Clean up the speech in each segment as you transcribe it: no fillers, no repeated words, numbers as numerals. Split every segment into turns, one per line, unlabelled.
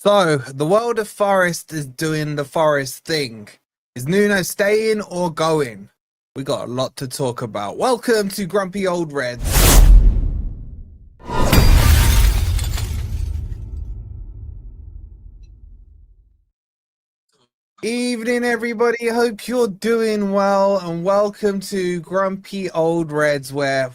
So, the world of Forest is doing the Forest thing. Is Nuno staying or going? We got a lot to talk about. Welcome to Grumpy Old Reds. Evening, everybody. Hope you're doing well, and welcome to Grumpy Old Reds, where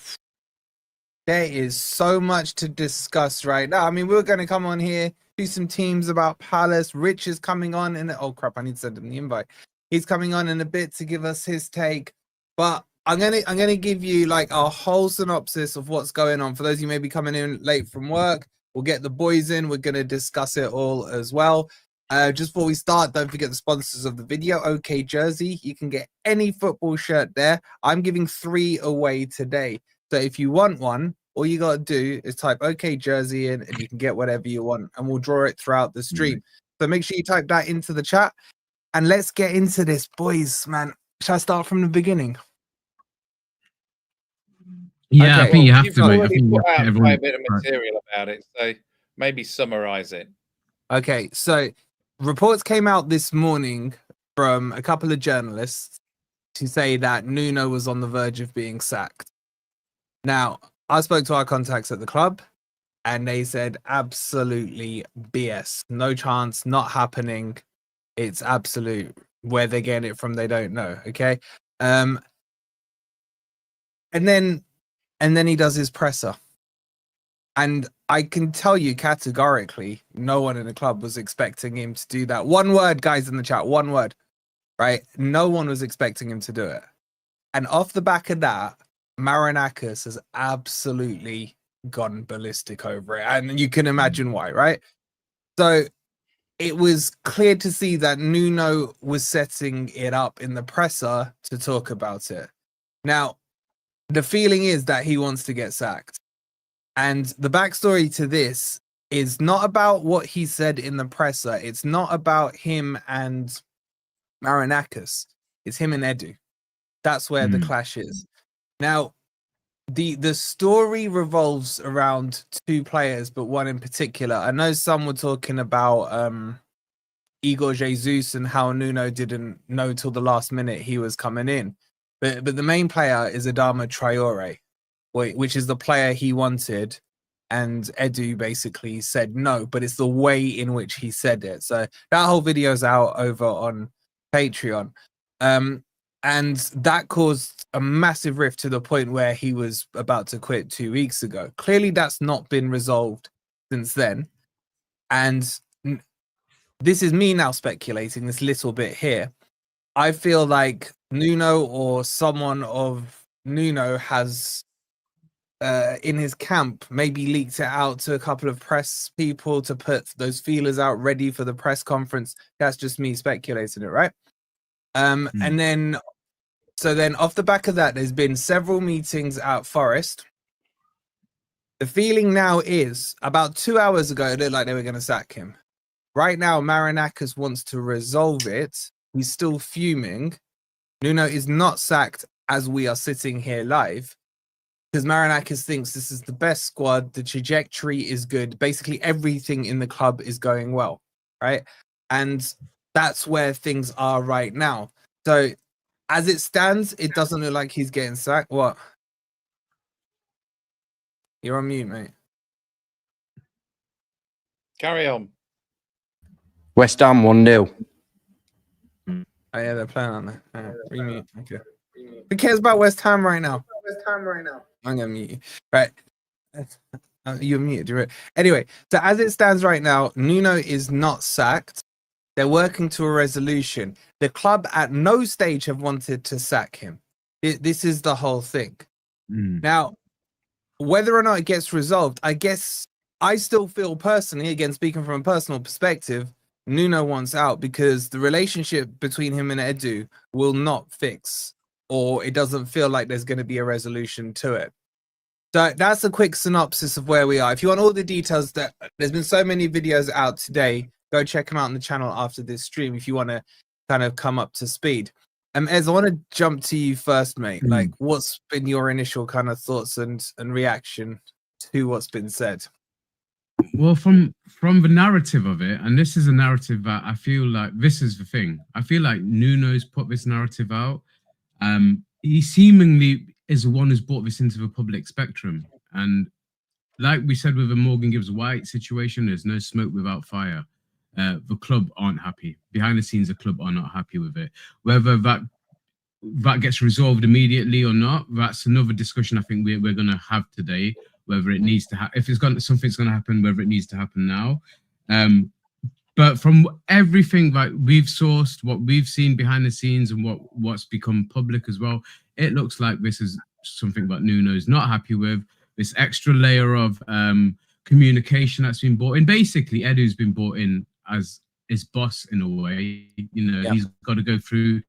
there is so much to discuss right now. I mean, we're going to come on here, do some teams about Palace. Rich is coming on in oh crap, I need to send him the invite. He's coming on in a bit to give us his take, but I'm gonna give you like a whole synopsis of what's going on. For those of you maybe coming in late from work, we'll get the boys in. We're gonna discuss it all as well. Just before we start, don't forget the sponsors of the video. OK Jersey, you can get any football shirt there. I'm giving 3 away today. So if you want one, all you got to do is type OK Jersey in and you can get whatever you want, and we'll draw it throughout the stream. So make sure you type that into the chat, and let's get into this, boys, man. Shall I start from the beginning?
Yeah,
okay.
I think you have to, mate.
I think put out quite a bit of material about it, so maybe summarize it.
Okay, so reports came out this morning from a couple of journalists to say that Nuno was on the verge of being sacked. Now, I spoke to our contacts at the club, and they said absolutely BS. No chance, not happening. It's absolute. Where they're getting it from, they don't know. Okay. And then he does his presser. And I can tell you categorically, no one in the club was expecting him to do that. One word, guys, in the chat, one word, right? No one was expecting him to do it. And off the back of that, Marinakis has absolutely gone ballistic over it. And you can imagine why, right? So it was clear to see that Nuno was setting it up in the presser to talk about it. Now, the feeling is that he wants to get sacked. And the backstory to this is not about what he said in the presser. It's not about him and Marinakis. It's him and Edu. That's where the clash is. Now, the story revolves around 2 players, but one in particular. I know some were talking about Igor Jesus and how Nuno didn't know till the last minute he was coming in. But the main player is Adama Traore, which is the player he wanted, and Edu basically said no, but it's the way in which he said it. So that whole video's out over on Patreon. And that caused a massive rift to the point where he was about to quit 2 weeks ago. Clearly, that's not been resolved since then. And this is me now speculating this little bit here. I feel like Nuno or someone of Nuno has, in his camp, maybe leaked it out to a couple of press people to put those feelers out ready for the press conference. That's just me speculating it, right? And then, so then off the back of that, there's been several meetings at Forest. The feeling now is about 2 hours ago, it looked like they were going to sack him. Right now, Marinakis wants to resolve it. He's still fuming. Nuno is not sacked as we are sitting here live, because Marinakis thinks this is the best squad. The trajectory is good. Basically, everything in the club is going well, right? And that's where things are right now. So as it stands, it doesn't look like he's getting sacked. What? You're on mute, mate.
Carry on.
West Ham 1-0.
Oh yeah, they're playing on that. Remute. Okay. Who cares about West Ham right now? I'm gonna mute you. Right. You're muted. You're right. Anyway, so as it stands right now, Nuno is not sacked. They're working to a resolution. The club at no stage have wanted to sack him. This is the whole thing. Now, whether or not it gets resolved, I guess I still feel personally, again, speaking from a personal perspective, Nuno wants out because the relationship between him and Edu will not fix, or it doesn't feel like there's going to be a resolution to it. So that's a quick synopsis of where we are. If you want all the details, there's been so many videos out today. Go check them out on the channel after this stream if you want to kind of come up to speed. Ez, I want to jump to you first, mate. Like, what's been your initial kind of thoughts and reaction to what's been said?
Well, from the narrative of it, and this is a narrative that I feel like this is the thing. I feel like Nuno's put this narrative out. He seemingly is the one who's brought this into the public spectrum. And like we said with the Morgan Gibbs White situation, there's no smoke without fire. The club aren't happy. Behind the scenes, the club are not happy with it. Whether that gets resolved immediately or not, that's another discussion I think we're going to have today. Whether it needs to happen, if something's going to happen, whether it needs to happen now. But from everything that we've sourced, what we've seen behind the scenes, and what's become public as well, it looks like this is something that Nuno's not happy with. This extra layer of communication that's been brought in. Basically, Edu's been brought in as his boss in a way. He's got to go through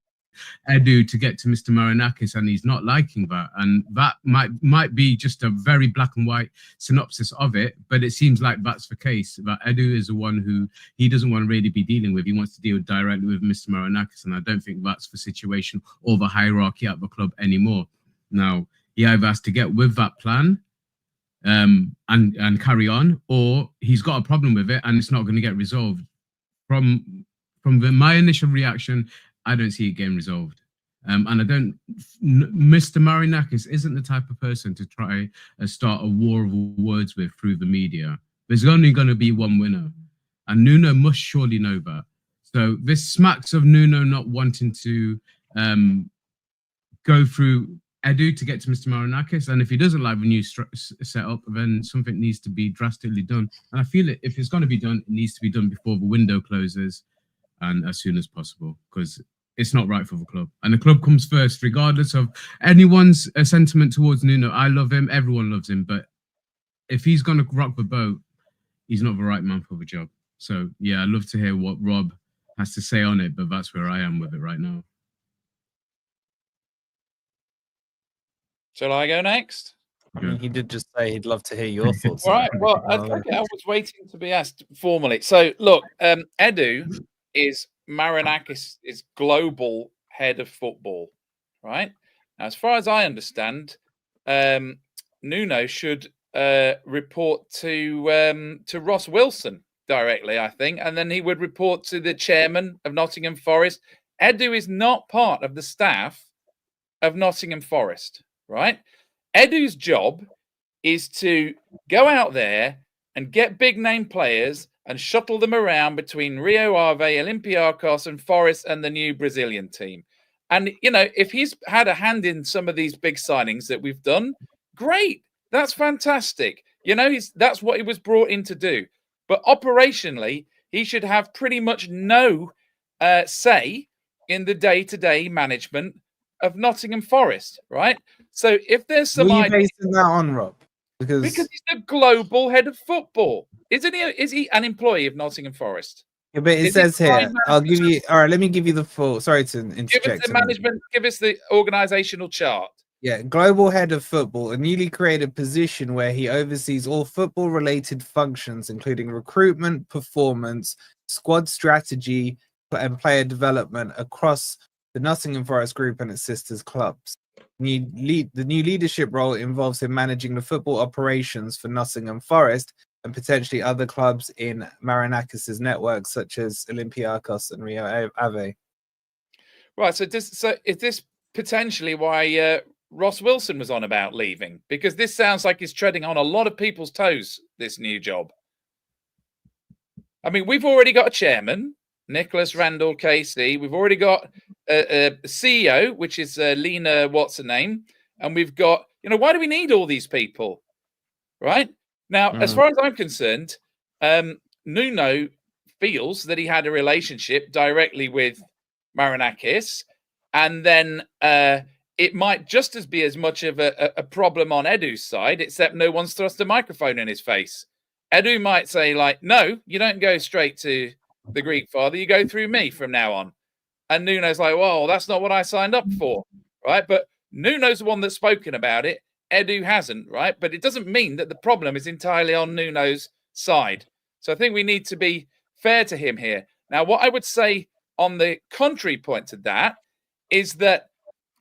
Edu to get to Mr. Marinakis, and he's not liking that. And that might be just a very black and white synopsis of it, but it seems like that's the case. That Edu is the one who he doesn't want to really be dealing with. He wants to deal directly with Mr. Marinakis, and I don't think that's the situation or the hierarchy at the club anymore. Now, he either has to get with that plan and carry on, or he's got a problem with it and it's not going to get resolved. From my initial reaction, I don't see it getting resolved. And Mr. Marinakis isn't the type of person to try and start a war of words with through the media. There's only going to be one winner. And Nuno must surely know that. So this smacks of Nuno not wanting to go through Edu to get to Mr. Marinakis. And if he doesn't like the new setup, then something needs to be drastically done. And I feel if it's going to be done, it needs to be done before the window closes and as soon as possible, because it's not right for the club. And the club comes first, regardless of anyone's sentiment towards Nuno. I love him. Everyone loves him. But if he's going to rock the boat, he's not the right man for the job. So, yeah, I'd love to hear what Rob has to say on it, but that's where I am with it right now.
Shall I go next?
I mean, he did just say he'd love to hear your thoughts.
All right. Well, I was waiting to be asked formally. So, look, Edu is Marinakis' global head of football, right? Now, as far as I understand, Nuno should report to Ross Wilson directly, I think, and then he would report to the chairman of Nottingham Forest. Edu is not part of the staff of Nottingham Forest, right? Edu's job is to go out there and get big name players and shuttle them around between Rio Ave, Olympiacos, and Forest and the new Brazilian team. And, if he's had a hand in some of these big signings that we've done, great. That's fantastic. That's what he was brought in to do. But operationally, he should have pretty much no say in the day-to-day management of Nottingham Forest, right? So if there's some
What are you basing that on, Rob? Because
he's the global head of football. Isn't he? Is he an employee of Nottingham Forest?
Yeah, but it says here, I'll give you. All right, let me give you the full. Sorry to interject.
Give us the management. Give us the organizational chart.
Yeah, global head of football, a newly created position where he oversees all football-related functions, including recruitment, performance, squad strategy, and player development across the Nottingham Forest Group and its sisters clubs. The new leadership role involves him managing the football operations for Nottingham Forest and potentially other clubs in Marinakis' network, such as Olympiacos and Rio Ave.
Right. So is this potentially why Ross Wilson was on about leaving? Because this sounds like he's treading on a lot of people's toes, this new job. I mean, we've already got a chairman, Nicholas Randall Casey. We've already got a CEO, which is Lena, what's her name? And we've got, why do we need all these people? Right? Now, as far as I'm concerned, Nuno feels that he had a relationship directly with Marinakis, and then it might just be as much of a problem on Edu's side, except no one's thrust a microphone in his face. Edu might say, no, you don't go straight to the Greek father, you go through me from now on. And Nuno's like, well, that's not what I signed up for, right? But Nuno's the one that's spoken about it. Edu hasn't, right? But it doesn't mean that the problem is entirely on Nuno's side. So I think we need to be fair to him here. Now, what I would say on the contrary point to that is that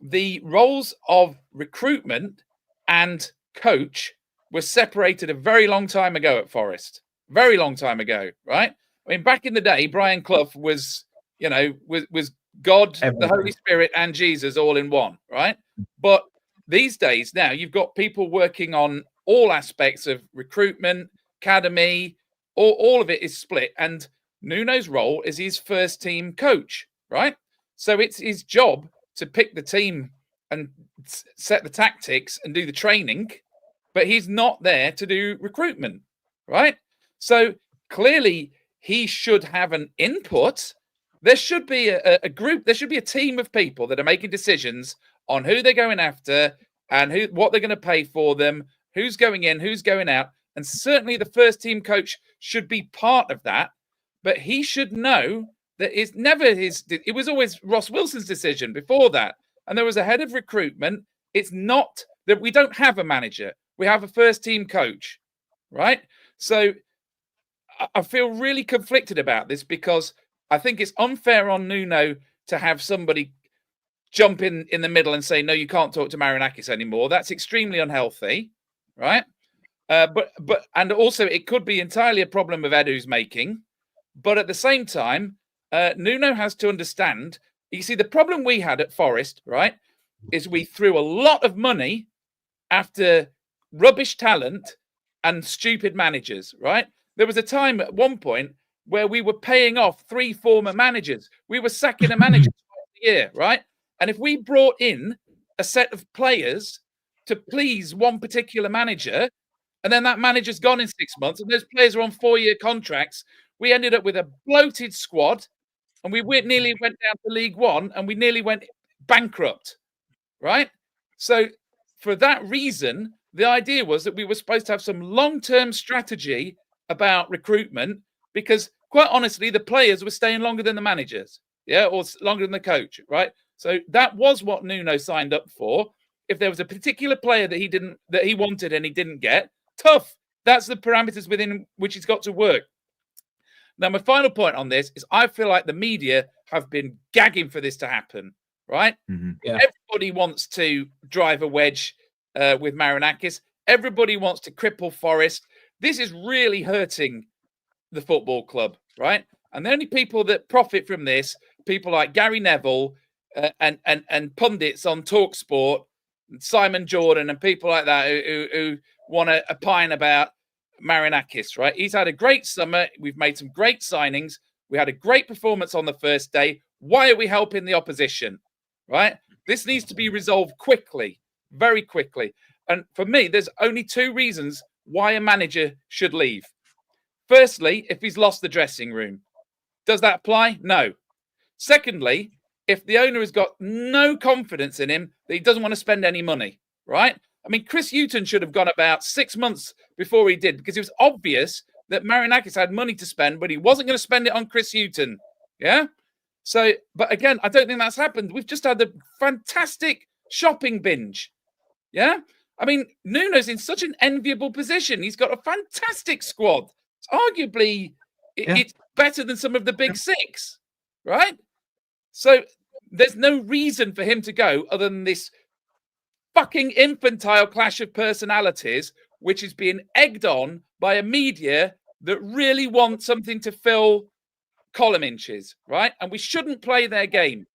the roles of recruitment and coach were separated a very long time ago at Forest. very long time ago, right? I mean, back in the day, Brian Clough was, you know, was God, the Holy Spirit, and Jesus all in one, right? But these days now, you've got people working on all aspects of recruitment, academy, all of it is split. And Nuno's role is his first team coach, right? So it's his job to pick the team and set the tactics and do the training, but he's not there to do recruitment, right? So clearly he should have an input. There should be a group, there should be a team of people that are making decisions on who they're going after and what they're going to pay for them, who's going in, who's going out. And certainly the first team coach should be part of that, but he should know that it's never it was always Ross Wilson's decision before that. And there was a head of recruitment. It's not that we don't have a manager. We have a first team coach, right? So I feel really conflicted about this because I think it's unfair on Nuno to have somebody jump in the middle and say, no, you can't talk to Marinakis anymore. That's extremely unhealthy, right? And also it could be entirely a problem of Edu's making. But at the same time, Nuno has to understand, you see, the problem we had at Forest, right, is we threw a lot of money after rubbish talent and stupid managers, right? There was a time at one point where we were paying off 3 former managers. We were sacking a manager twice a year, right? And if we brought in a set of players to please one particular manager, and then that manager's gone in 6 months, and those players are on 4-year contracts, we ended up with a bloated squad, and we nearly went down to League One, and we nearly went bankrupt, right? So for that reason, the idea was that we were supposed to have some long-term strategy about recruitment, because quite honestly, the players were staying longer than the managers, yeah, or longer than the coach, right? So that was what Nuno signed up for. If there was a particular player that he wanted and he didn't get, tough. That's the parameters within which he's got to work. Now, my final point on this is I feel like the media have been gagging for this to happen, right?
Mm-hmm. Yeah.
Everybody wants to drive a wedge with Marinakis. Everybody wants to cripple Forest. This is really hurting the football club, right? And the only people that profit from this, people like Gary Neville and pundits on TalkSport, Simon Jordan, and people like that who want to opine about Marinakis, right? He's had a great summer. We've made some great signings. We had a great performance on the first day. Why are we helping the opposition, right? This needs to be resolved quickly, very quickly. And for me, there's only 2 reasons why a manager should leave. Firstly, if he's lost the dressing room. Does that apply? No. Secondly, if the owner has got no confidence in him, that he doesn't want to spend any money, right? I mean, Chris Hughton should have gone about 6 months before he did, because it was obvious that Marinakis had money to spend, but he wasn't going to spend it on Chris Hughton. Yeah. So, but again, I don't think that's happened. We've just had a fantastic shopping binge. Yeah. I mean, Nuno's in such an enviable position. He's got a fantastic squad. It's arguably, it's better than some of the big 6, right? So there's no reason for him to go other than this fucking infantile clash of personalities, which is being egged on by a media that really want something to fill column inches, right? And we shouldn't play their game,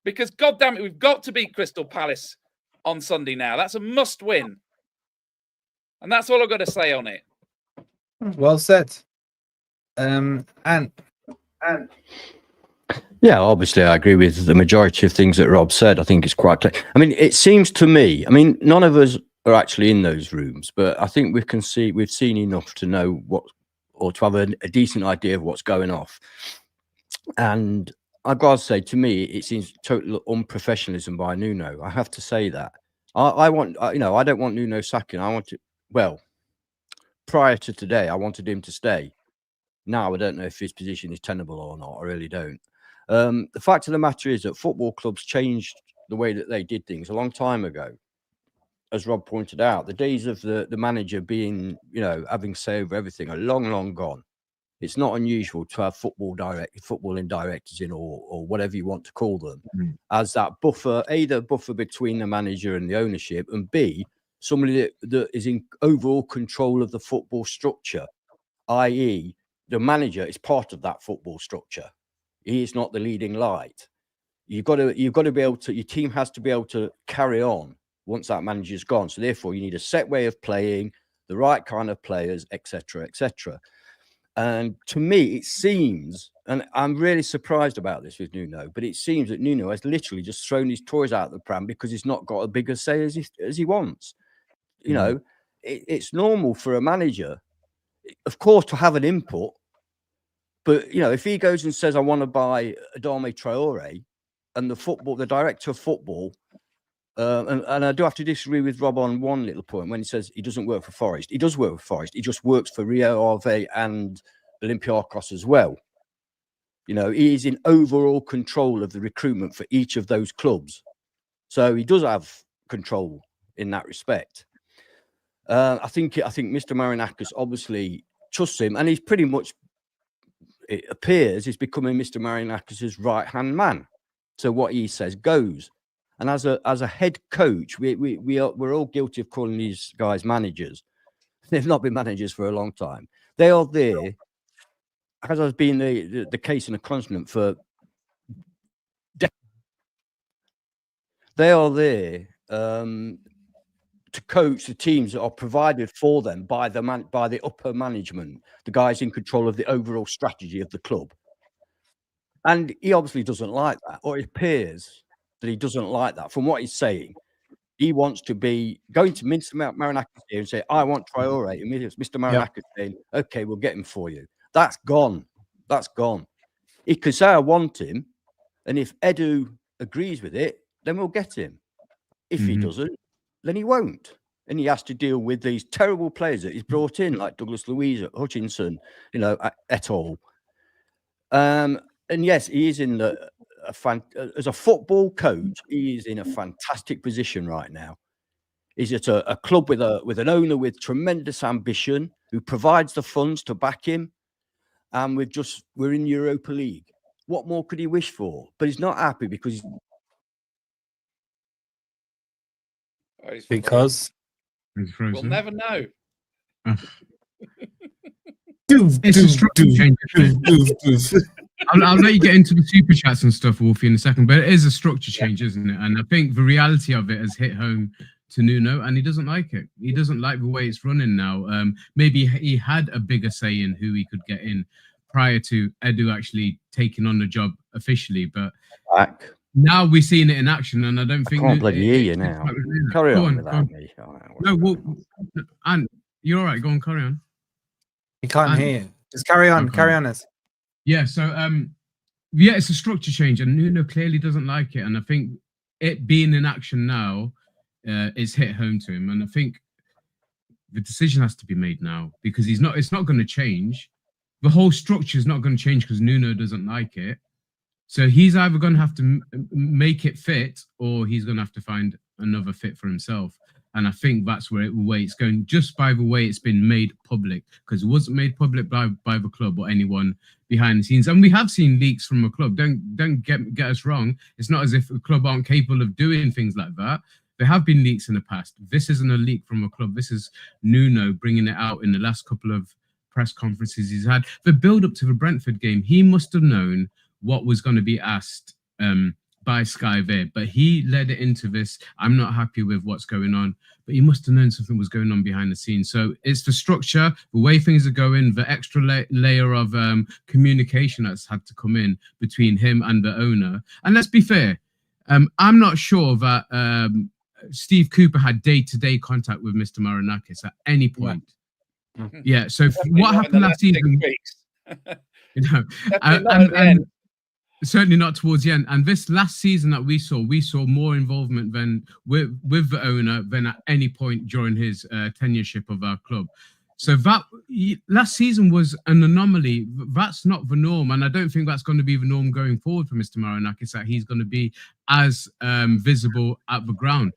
because God damn it, we've got to beat Crystal Palace on Sunday now. That's a must win. And that's all I've got to say on it.
Well said. And
yeah, obviously I agree with the majority of things that Rob said. I think it's quite clear. I mean, it seems to me, I mean, none of us are actually in those rooms, but I think we've seen enough to know what, or to have a decent idea of what's going off. And I've got to say, to me, it seems total unprofessionalism by Nuno. I have to say that. I want, you know, I don't want Nuno sacking. I want to, well, prior to today, I wanted him to stay. Now, I don't know if his position is tenable or not. I really don't. The fact of the matter is that football clubs changed the way that they did things a long time ago. As Rob pointed out, the days of the manager being, you know, having say over everything are long, long gone. It's not unusual to have footballing directors in, or whatever you want to call them, as that buffer, A, the buffer between the manager and the ownership, and B, somebody that is in overall control of the football structure. i.e., the manager is part of that football structure. He is not the leading light. You've got to be able to. Your team has to be able to carry on once that manager's gone. So therefore, you need a set way of playing, the right kind of players, etc., etc. And to me, it seems, and I'm really surprised about this with Nuno, but it seems that Nuno has literally just thrown his toys out the pram because he's not got a bigger say as he wants. You know, it's normal for a manager, of course, to have an input. But, you know, if he goes and says, I want to buy Adama Traore, and the director of football, and I do have to disagree with Rob on one little point when he says he doesn't work for Forest. He does work for Forest. He just works for Rio Ave and Olympiacos as well. You know, he is in overall control of the recruitment for each of those clubs. So he does have control in that respect. I think Mr. Marinakis obviously trusts him, and he's pretty much, it appears, he's becoming Mr. Marinakis' right-hand man. So what he says goes. And as a head coach, we're all guilty of calling these guys managers. They've not been managers for a long time. They are there, as has been the case in a continent for decades. They are there to coach the teams that are provided for them by the upper management, the guys in control of the overall strategy of the club. And he obviously doesn't like that, or it appears that he doesn't like that. From what he's saying, he wants to be going to Mr. Marinakis here and say, I want Traore. And Mr. Marinakis saying, okay, we'll get him for you. That's gone. That's gone. He could say, I want him. And if Edu agrees with it, then we'll get him. If he doesn't, then he won't. And he has to deal with these terrible players that he's brought in, like Douglas Luiz, Hutchinson, you know, et al. And yes, he is in as a football coach, he is in a fantastic position right now. He's at a club with an owner with tremendous ambition, who provides the funds to back him, and we're in Europa League. What more could he wish for? But he's not happy because
we'll never know.
It's a structure change. I'll let you get into the super chats and stuff, Wolfie, in a second, but it is a structure change, isn't it? And I think the reality of it has hit home to Nuno, and he doesn't like it. He doesn't like the way it's running now. Maybe he had a bigger say in who he could get in prior to Edu actually taking on the job officially, but now we're seeing it in action, and I don't think...
I can't bloody hear you now. Carry on without me.
No, well, and you're all right. Go on, carry on.
He can't hear you. Just carry on.
Okay.
Carry on, Ez.
Yeah, so yeah, it's a structure change, and Nuno clearly doesn't like it. And I think it being in action now is hit home to him. And I think the decision has to be made now, because it's not going to change. The whole structure is not going to change because Nuno doesn't like it. So he's either going to have to make it fit, or he's going to have to find another fit for himself. And I think that's where it's going, just by the way it's been made public, because it wasn't made public by the club or anyone behind the scenes. And we have seen leaks from a club. Don't get us wrong. It's not as if the club aren't capable of doing things like that. There have been leaks in the past. This isn't a leak from a club. This is Nuno bringing it out in the last couple of press conferences he's had. The build up to the Brentford game, he must have known what was going to be asked by Sky there, but he led it into this. I'm not happy with what's going on, but he must have known something was going on behind the scenes. So it's the structure, the way things are going, the extra layer of communication that's had to come in between him and the owner. And let's be fair, I'm not sure that Steve Cooper had day-to-day contact with Mr. Marinakis at any point. Yeah, so what happened last season? You know, and certainly not towards the end. And this last season that we saw more involvement than with the owner than at any point during his tenureship of our club. So that last season was an anomaly. That's not the norm, and I don't think that's going to be the norm going forward for Mr. Marinakis, that he's going to be as visible at the ground.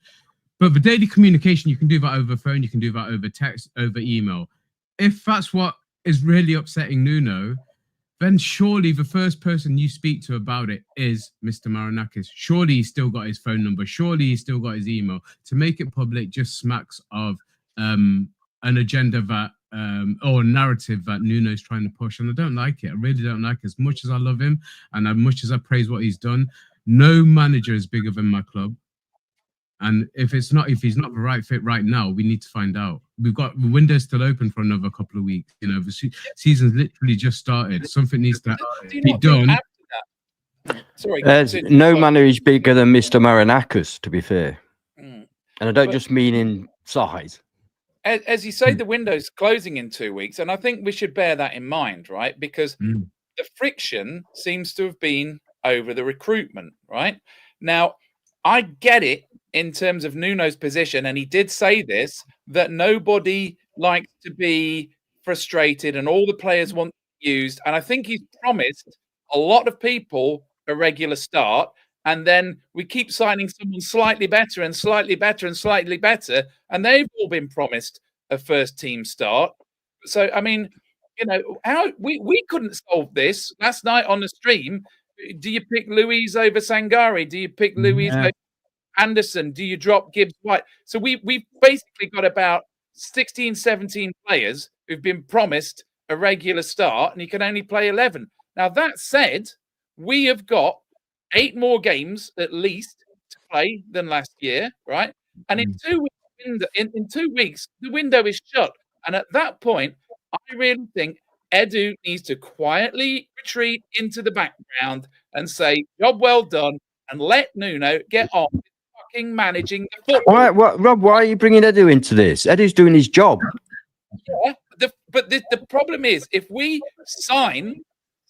But the daily communication, you can do that over phone, you can do that over text, over email. If that's what is really upsetting Nuno, then surely the first person you speak to about it is Mr. Marinakis. Surely he's still got his phone number. Surely he's still got his email. To make it public just smacks of an agenda that or narrative that Nuno's trying to push, and I don't like it. I really don't like it. As much as I love him and as much as I praise what he's done, no manager is bigger than my club. And if he's not the right fit right now, we need to find out. We've got the window still open for another couple of weeks. You know, the season's literally just started. Something needs to be done.
Sorry,
no manager is bigger than Mr. Marinakis, to be fair.
Mm.
And I don't just mean in size.
As you say, the window's closing in 2 weeks, and I think we should bear that in mind, right? Because the friction seems to have been over the recruitment, right? Now, I get it in terms of Nuno's position, and he did say this, that nobody likes to be frustrated and all the players want to be used. And I think he's promised a lot of people a regular start, and then we keep signing someone slightly better and slightly better and slightly better, and they've all been promised a first team start. So, I mean, you know, how we couldn't solve this last night on the stream. Do you pick Louise over Sangari? Do you pick Louise over Anderson? Do you drop Gibbs White? So we've basically got about 16, 17 players who've been promised a regular start, and you can only play 11. Now, that said, we have got 8 more games at least to play than last year, right? And in 2 weeks, in 2 weeks, the window is shut. And at that point, I really think Edu needs to quietly retreat into the background and say, job well done, and let Nuno get on with fucking managing the football.
Rob, why are you bringing Edu into this? Edu's doing his job.
Yeah, but the problem is, if we sign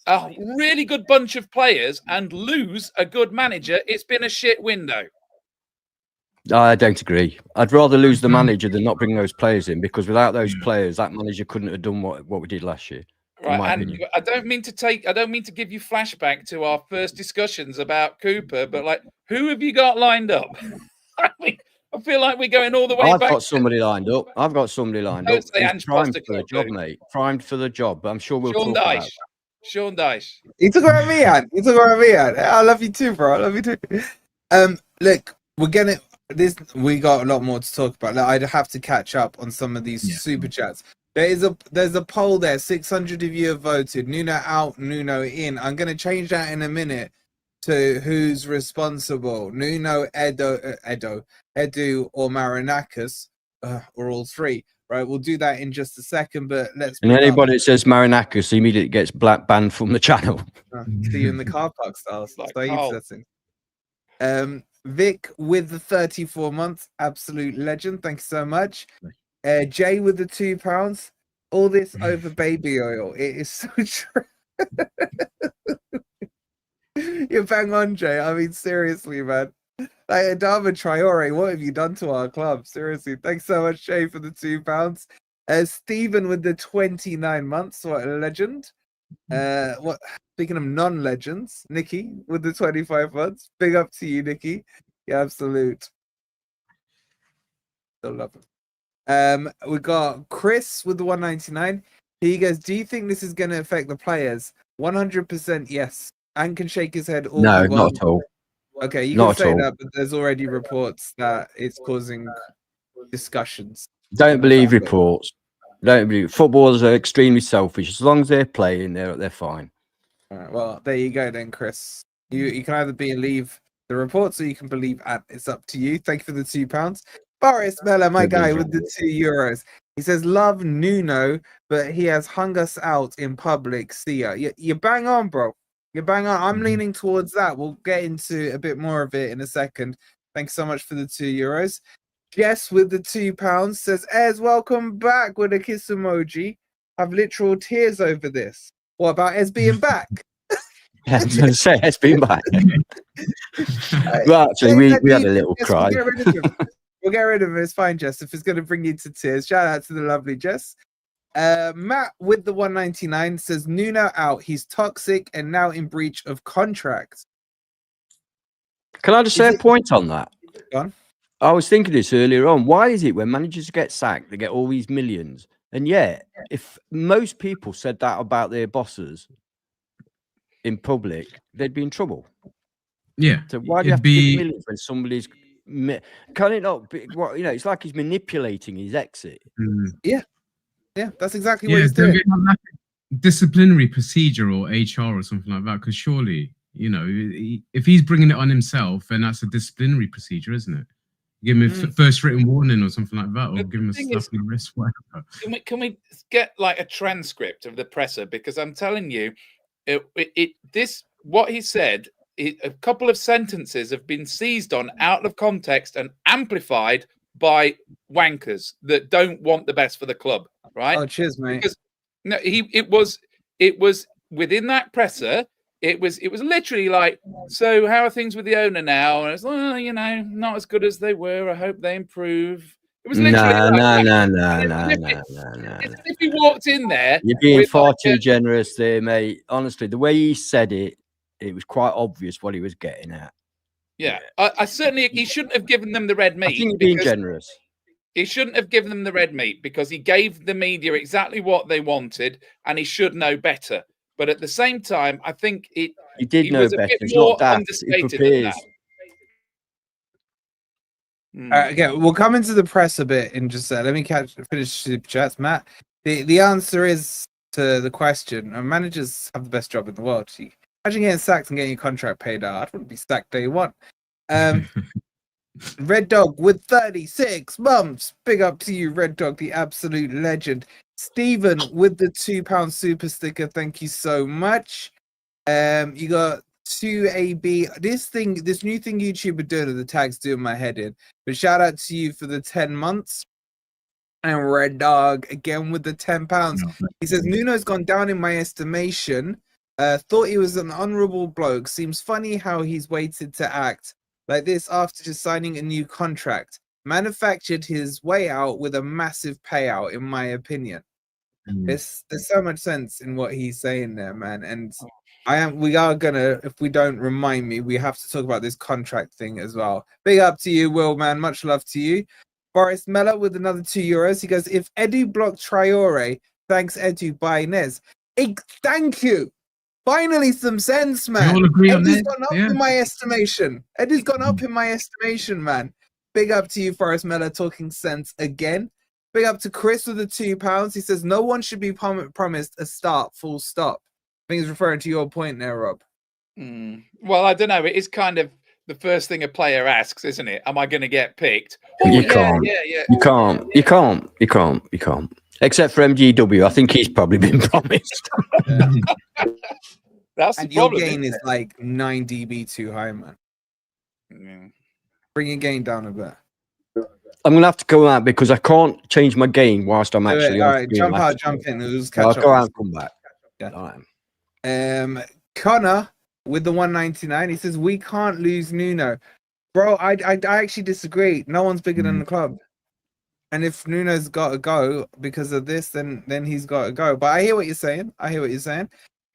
a really good bunch of players and lose a good manager, it's been a shit window.
I don't agree. I'd rather lose the manager than not bring those players in, because without those players, that manager couldn't have done what we did last year.
Right, and I don't mean to give you flashback to our first discussions about Cooper, but like, who have you got lined up? I mean, I feel like we're going all the way back.
I've got somebody lined up. I've got somebody lined up. He's primed for the job, mate. Primed for the job. But I'm sure we'll talk about that.
Sean Dyche.
You talk about me, Ann. You talk about me, Ann. I love you too, bro. I love you too. Look, we got a lot more to talk about. Like, I'd have to catch up on some of these super chats. There's a poll there. 600 of you have voted. Nuno out, Nuno in. I'm gonna change that in a minute to who's responsible. Nuno, Edu, or Marinakis, or all three. Right, we'll do that in just a second, but let's.
And anybody that says Marinakis immediately gets banned from the channel.
See you in the car park style. Vic with the 34 months, absolute legend. Thank you so much. Jay with the £2. All this over baby oil. It is so true. You bang on, Jay. I mean, seriously, man. Like, Adama Traore, what have you done to our club? Seriously. Thanks so much, Jay, for the £2. Stephen with the 29 months. What a legend. Speaking of non-legends, Nikki with the 25 months. Big up to you, Nikki. Yeah, absolute. Still love him. We got Chris with the 199. He goes, do you think this is going to affect the players? 100% yes. And can shake his head.
No, not at all.
Okay, you
Not
can say
at all.
that, but there's already reports that it's causing discussions.
Don't believe reports. Don't believe. Footballers are extremely selfish. As long as they're playing, they're fine.
All right, well, there you go then, Chris. You can either believe the reports or you can believe it's up to you. Thank you for the £2. Boris Mella, my guy, with the €2. He says, love Nuno, but he has hung us out in public. See ya. You bang on, bro. You bang on. I'm leaning towards that. We'll get into a bit more of it in a second. Thanks so much for the €2. Jess with the £2 says, Ez, welcome back, with a kiss emoji. Have literal tears over this. What about Ez being back?
I was going to say Ez being back. Well, actually, we had a little cry.
We'll get rid of it. It's fine, Jess. If it's going to bring you to tears. Shout out to the lovely Jess. Matt with the 199 says, Nuno out. He's toxic and now in breach of contract.
Can I just say a point on that?
Go on.
I was thinking this earlier on. Why is it when managers get sacked, they get all these millions? And yet, if most people said that about their bosses in public, they'd be in trouble.
Yeah.
So why do you have to give millions when somebody's... Can it not be... It's like he's manipulating his exit.
Yeah. Yeah, that's exactly what
Yeah,
he's
don't
doing.
they have like a disciplinary procedure or HR or something like that? Because surely, you know, if he's bringing it on himself, then that's a disciplinary procedure, isn't it? Give him a first written warning or something like that, or
But
give him a
the thing
slap
is,
on the wrist, whatever.
Can we get like a transcript of the presser? Because I'm telling you, what he said, a couple of sentences have been seized on out of context and amplified by wankers that don't want the best for the club, right?
Oh, cheers, mate.
Because no, it was within that presser. It was literally like, so how are things with the owner now? And it's well, you know, not as good as they were. I hope they improve. It was literally it's as if he walked in there.
You're being
with
far
like
too generous there, mate. Honestly, the way he said it, it was quite obvious what he was getting at.
Yeah, I certainly he shouldn't have given them the red meat.
I think you're being generous.
He shouldn't have given them the red meat because he gave the media exactly what they wanted, and he should know better. But at the same time, I think
he did know
was
better.
a bit
It's
more
not that.
understated than that.
Okay, we'll come into the press a bit in just let me finish super chats, Matt. The answer is to the question. Managers have the best job in the world. Imagine getting sacked and getting your contract paid out. I wouldn't be sacked day one. Red Dog with 36 months. Big up to you, Red Dog, the absolute legend. Stephen with the £2 super sticker. Thank you so much. You got 2AB. This new thing YouTube are doing, the tags doing my head in. But shout out to you for the 10 months. And Red Dog again with the £10. He says Nuno's gone down in my estimation. Thought he was an honourable bloke. Seems funny how he's waited to act like this after just signing a new contract. Manufactured his way out with a massive payout, in my opinion. There's so much sense in what he's saying there, man. And we are gonna, if we don't remind me, we have to talk about this contract thing as well. Big up to you, Will, man. Much love to you. Boris Mella with another €2. He goes, if Edu blocked Traore, thanks Edu, bye Nez. Thank you. Finally, some sense, man.
We all agree on
Edu's
that.
gone up in my estimation. Edu's gone up in my estimation, man. Big up to you, Forrest Miller, talking sense again. Big up to Chris with the £2. He says, no one should be promised a start, full stop. I think he's referring to your point there, Rob.
Well, I don't know. It is kind of the first thing a player asks, isn't it? Am I going to get picked?
Oh, you can't. You can't. Except for MGW, I think he's probably been promised.
That's
and
the problem,
your gain is like 9 dB too high, man. Bring your gain down a bit.
I'm gonna have to go out because I can't change my gain whilst I'm actually.
All right, jump out, jump in.
I'll go out and come back.
Yeah.
All right.
Connor with the 199. He says we can't lose Nuno, bro. I actually disagree. No one's bigger than the club. And if Nuno's got to go because of this, then he's got to go. But I hear what you're saying.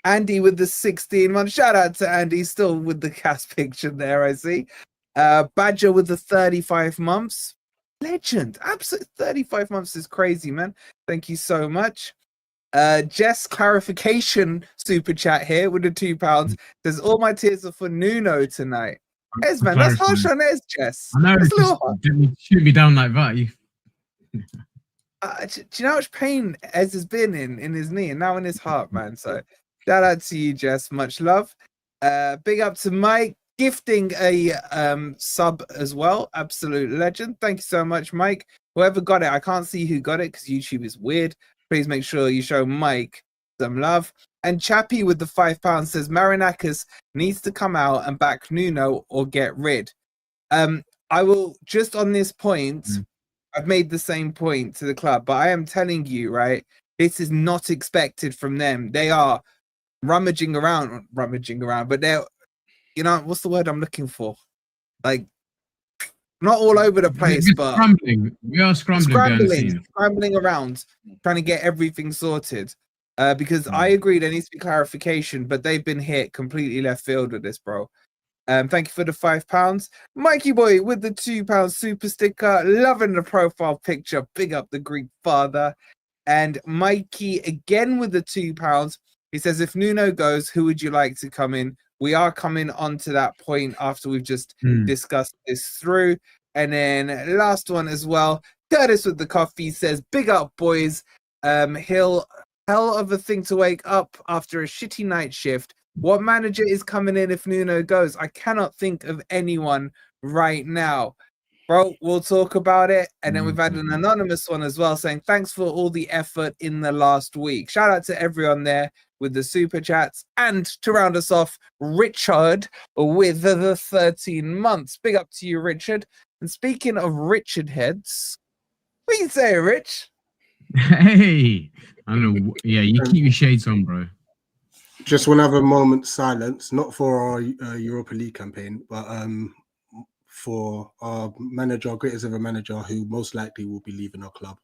Andy with the 16-month. Shout out to Andy, still with the cast picture there, I see. Badger with the 35 months. Legend. Absolute 35 months is crazy, man. Thank you so much. Jess clarification super chat here with the £2. Says all my tears are for Nuno tonight. Ez, man, that's harsh on Ez, Jess.
I know, didn't shoot me down like that.
Do you know how much pain Ez has been in his knee and now in his heart, man? So shout out to you, Jess. Much love. Big up to Mike, gifting a sub as well. Absolute legend. Thank you so much, Mike. Whoever got it, I can't see who got it because YouTube is weird. Please make sure you show Mike some love. And Chappie with the £5 says Marinakis needs to come out and back Nuno or get rid. I will just on this point. I've made the same point to the club, but I am telling you, right, this is not expected from them. They are rummaging around, but they're, you know, what's the word I'm looking for? Like, not all over the place, but
scrambling. We are
scrambling around, trying to get everything sorted. Because I agree there needs to be clarification, but they've been hit completely left field with this, bro. Thank you for the £5. Mikey boy with the £2 super sticker. Loving the profile picture. Big up the Greek father. And Mikey again with the £2. He says, if Nuno goes, who would you like to come in? We are coming on to that point after we've just discussed this through. And then last one as well. Curtis with the coffee says, big up boys. Hill, hell of a thing to wake up after a shitty night shift. What manager is coming in if Nuno goes? I cannot think of anyone right now. Bro, we'll talk about it. And then we've had an anonymous one as well saying, thanks for all the effort in the last week. Shout out to everyone there with the super chats. And to round us off, Richard with the 13 months. Big up to you, Richard. And speaking of Richard heads, what you say, Rich?
Hey, I don't know. Yeah, you keep your shades on, bro.
Just want to have a moment's silence, not for our Europa League campaign, but for our manager, our greatest ever manager, who most likely will be leaving our club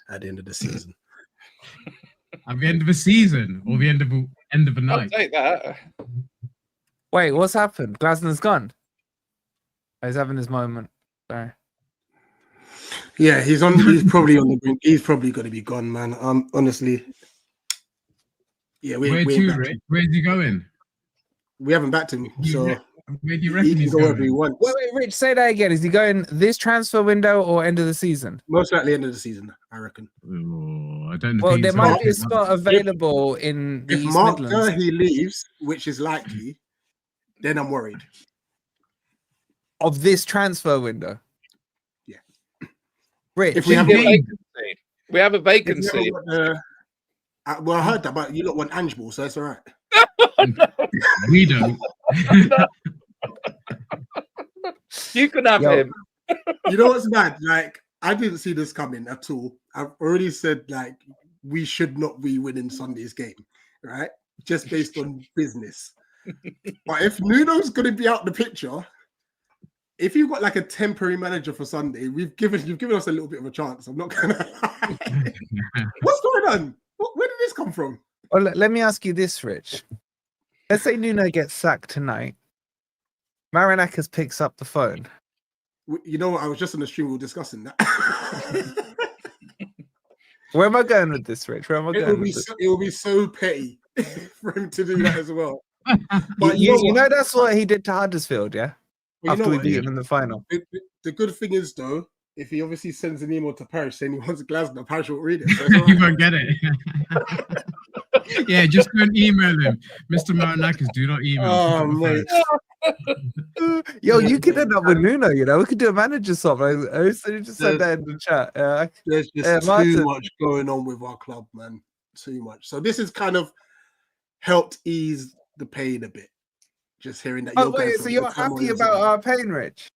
at the end of the season.
At the end of a season or the end of a
I'll
night?
take that.
Wait, what's happened? Glasner's gone. Oh, he's having his moment. Sorry.
Yeah, he's probably on the brink. He's probably going to be gone, man. Honestly. Yeah,
Where to, Rick? Where's he going?
We haven't backed him, so
where do you
he
reckon
can
he's
go wherever
going?
he wants.
Wait, Rich, say that again. Is he going this transfer window or end of the season?
Most likely end of the season, I reckon.
Oh, I don't know.
Well,
if
there
he's
might
going.
be a spot available in the
If
East
Mark
Midlands.
he leaves, which is likely, then I'm worried.
Of this transfer window.
Yeah.
Rich,
If we have
We have a vacancy. We have a
If we
vacancy.
haven't got well, I heard that, but you lot want Angeball, so it's all right.
We don't.
You can have
Yo.
him.
You know what's bad? Like, I didn't see this coming at all. I've already said, like, we should not be winning Sunday's game, right? Just based on business. But if Nuno's going to be out the picture, if you've got like a temporary manager for Sunday, you've given us a little bit of a chance. I'm not going to lie. What's going on? Where did this come from?
well, let me ask you this, Rich. Let's say Nuno gets sacked tonight. Marinakis picks up the phone.
You know what? I was just on the stream. We were discussing that.
Where am I going with this, Rich? Where am I
It
going
will be
with this?
it will be so petty for him to do that as well.
You,
But
you know that's what he did to Huddersfield, yeah?
Well, you
After
know
we
what?
beat him in the final.
The good thing is, though, if he obviously sends an email to Parish saying he wants Glasgow, Parish will read it. So it's all
You
right.
won't get it. Yeah, just don't email him. Mr. Marinakis, do not email.
Oh, mate.
Yo, you could end up with Nuno, you know? We could do a manager swap. I just said that in the chat.
There's just
Martin.
too much going on with our club, man. Too much. So this has kind of helped ease the pain a bit. Just hearing that.
Oh,
you're going
wait,
for
so
a
you're
good time
happy
on
about
Sunday.
our pain, Rich?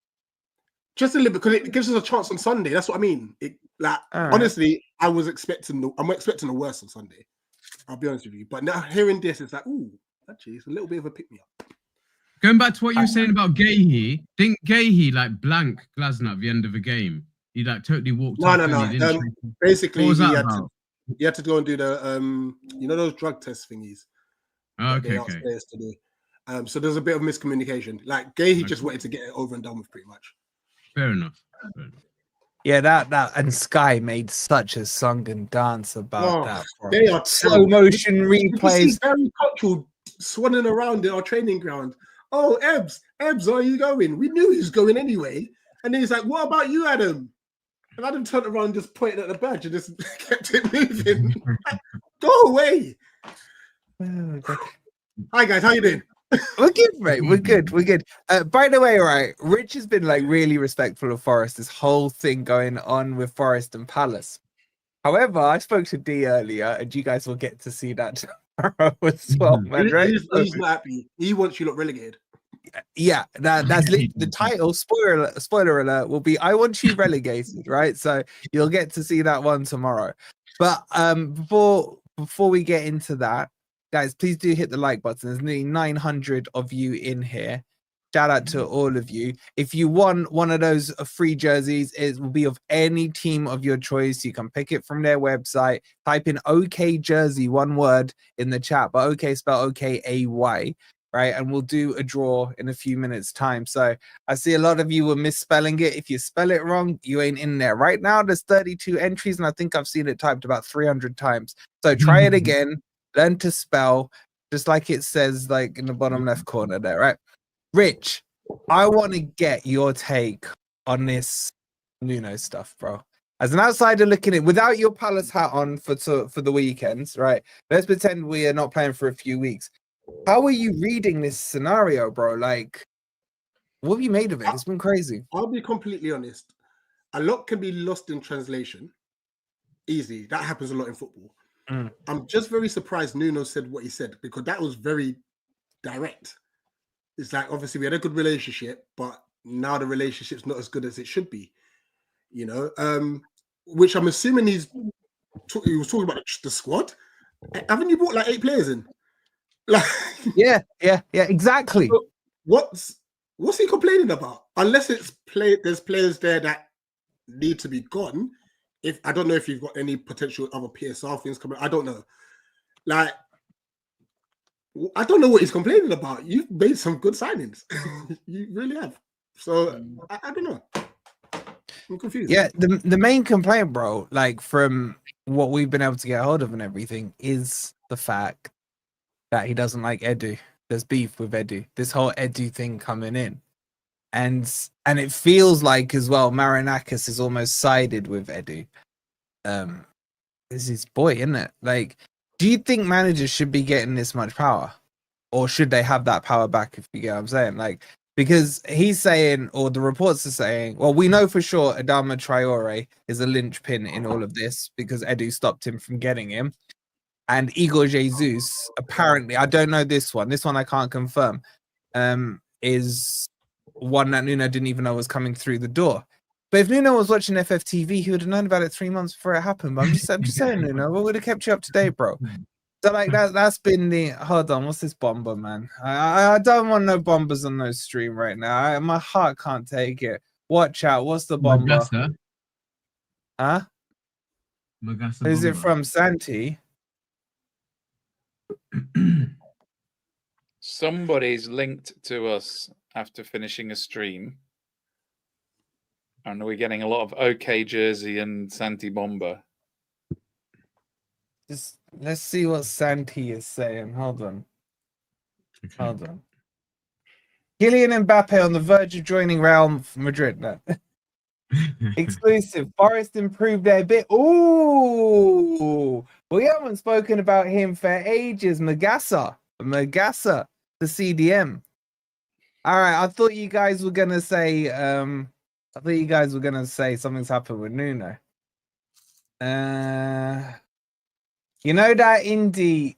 Just a little bit, because it gives us a chance on Sunday. That's what I mean.
All right.
Honestly, I'm expecting the worst on Sunday. I'll be honest with you. But now hearing this, it's like, ooh, actually, it's a little bit of a pick me up.
Going back to what you were saying about Gahey, didn't Gahey like blank Glasner at the end of the game? He like totally walked
No,
off
no,
and
no.
he didn't check-
Basically,
What was
he
that
had,
about?
he had to go and do the you know, those drug test thingies.
Oh,
that they
okay,
asked
okay.
players to do. So there's a bit of miscommunication. Like Gahey just
Okay.
wanted to get it over and done with, pretty much.
Fair enough. Fair enough.
Yeah, that and Sky made such a song and dance about
Oh,
that. Bro.
They are
Slow motion
You can see
replays.
Barry Cottrell swanning around in our training ground. Oh, Ebbs, are you going? We knew he was going anyway. And then he's like, what about you, Adam? And Adam turned around and just pointed at the badge and just kept it moving. Go away.
Oh, God.
Hi, guys. How you doing?
We're good, mate. We're good. We're good. By the way, right, Rich has been like really respectful of Forest. This whole thing going on with Forest and Palace. However, I spoke to D earlier, and you guys will get to see that tomorrow as well, man. Right?
He's not happy. He wants you lot relegated.
Yeah, that's the title. Spoiler alert will be "I want you relegated." Right, so you'll get to see that one tomorrow. But before we get into that, guys, please do hit the like button. There's nearly 900 of you in here. Shout out to all of you. If you want one of those free jerseys, it will be of any team of your choice. You can pick it from their website. Type in OK Jersey, one word in the chat, but OK spelled OKAY, right? And we'll do a draw in a few minutes' time. So I see a lot of you were misspelling it. If you spell it wrong, you ain't in there. Right now, there's 32 entries, and I think I've seen it typed about 300 times. So try it again. Learn to spell, just like it says, like in the bottom left corner there, right? Rich, I want to get your take on this Nuno stuff, bro. As an outsider looking at, without your Palace hat on for the weekends, right? Let's pretend we are not playing for a few weeks. How are you reading this scenario, bro? Like, what have you made of it? It's been crazy.
I'll be completely honest. A lot can be lost in translation. Easy. That happens a lot in football. I'm just very surprised Nuno said what he said, because that was very direct. It's like, obviously, we had a good relationship, but now the relationship's not as good as it should be. You know, which I'm assuming he was talking about the squad. Haven't you brought like 8 players in? Like,
yeah, exactly.
So what's he complaining about? Unless there's players there that need to be gone. If I don't know if you've got any potential other PSR things coming, I don't know. Like, I don't know what he's complaining about. You've made some good signings. You really have. So I don't know. I'm confused.
Yeah, the main complaint, bro, like from what we've been able to get hold of and everything, is the fact that he doesn't like Edu. There's beef with Edu. This whole Edu thing coming in. And it feels like as well, Marinakis is almost sided with Edu. This is his boy, isn't it? Like, do you think managers should be getting this much power? Or should they have that power back, if you get what I'm saying? Like, because he's saying, or the reports are saying, well, we know for sure Adama Traore is a linchpin in all of this because Edu stopped him from getting him. And Igor Jesus, apparently, I don't know this one I can't confirm, is one that Nuno didn't even know was coming through the door. But if Nuno was watching FFTV, he would have known about it 3 months before it happened. But I'm just saying, Nuno, we would have kept you up to date, bro. So like that's been the hold on, what's this bomber, man? I don't want no bombers on no stream right now. My heart can't take it. Watch out, what's the bomber?
Magassa.
Huh?
Magassa
Who's it
bomber.
from? Santi?
Somebody's linked to us after finishing a stream. And we're getting a lot of OK Jersey and Santi Bomber.
Just let's see what Santi is saying. Hold on.
Okay.
Hold on. Kylian Mbappe on the verge of joining Real Madrid. No. Exclusive. Forest improved their bit. Ooh. We haven't spoken about him for ages. Magassa, the CDM. All right. I thought you guys were gonna say. Something's happened with Nuno. You know that indie.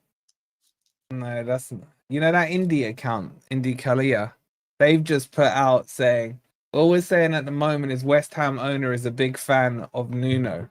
No, that's not. You know that indie account, Indie Kalia. They've just put out saying all we're saying at the moment is West Ham owner is a big fan of Nuno.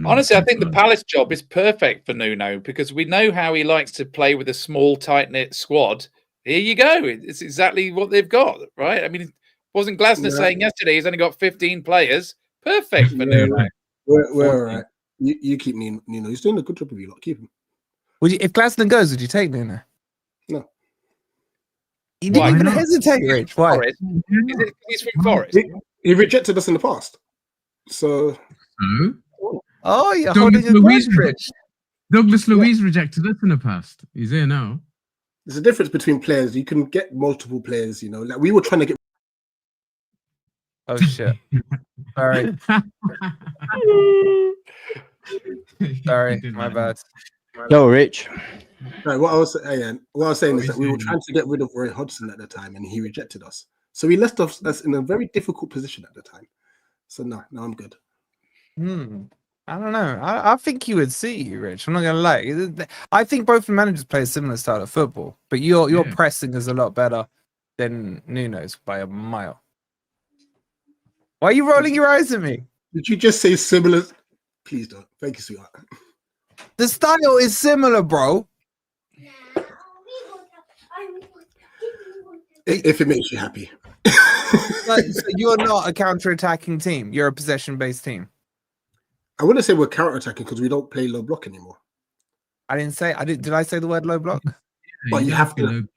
Honestly, I think the Palace job is perfect for Nuno because we know how he likes to play with a small, tight-knit squad. Here you go. It's exactly what they've got, right? I mean, wasn't Glasner saying yesterday he's only got 15 players? Perfect for Nuno.
We're all right. You keep Nuno. He's doing a good job of you lot. Keep him.
If Glasner goes, would you take Nuno?
No.
He didn't even hesitate, Rich. Why?
Forest? Is it he's from Forest?
He rejected us in the past. So.
Oh, you're holding a grudge, Rich.
Douglas Luiz rejected us in the past. He's here now.
There's a difference between players. You can get multiple players, like we were trying to get.
Oh shit! Sorry, my bad.
No, Rich.
Right, what I was saying is that we were trying to get rid of Roy Hodgson at the time, and he rejected us. So he left us in a very difficult position at the time. So no, I'm good.
I don't know. I think he would see you, Rich. I'm not gonna lie. I think both the managers play a similar style of football, but your pressing is a lot better than Nuno's by a mile. Why are you rolling your eyes at me?
Did you just say similar? Please don't. Thank you, sweetheart.
The style is similar, bro.
If it makes you happy.
So you're not a counter-attacking team. You're a possession-based team.
I wouldn't say we're counter-attacking because we don't play low block anymore.
I didn't say. Did I say the word low block?
But you have to.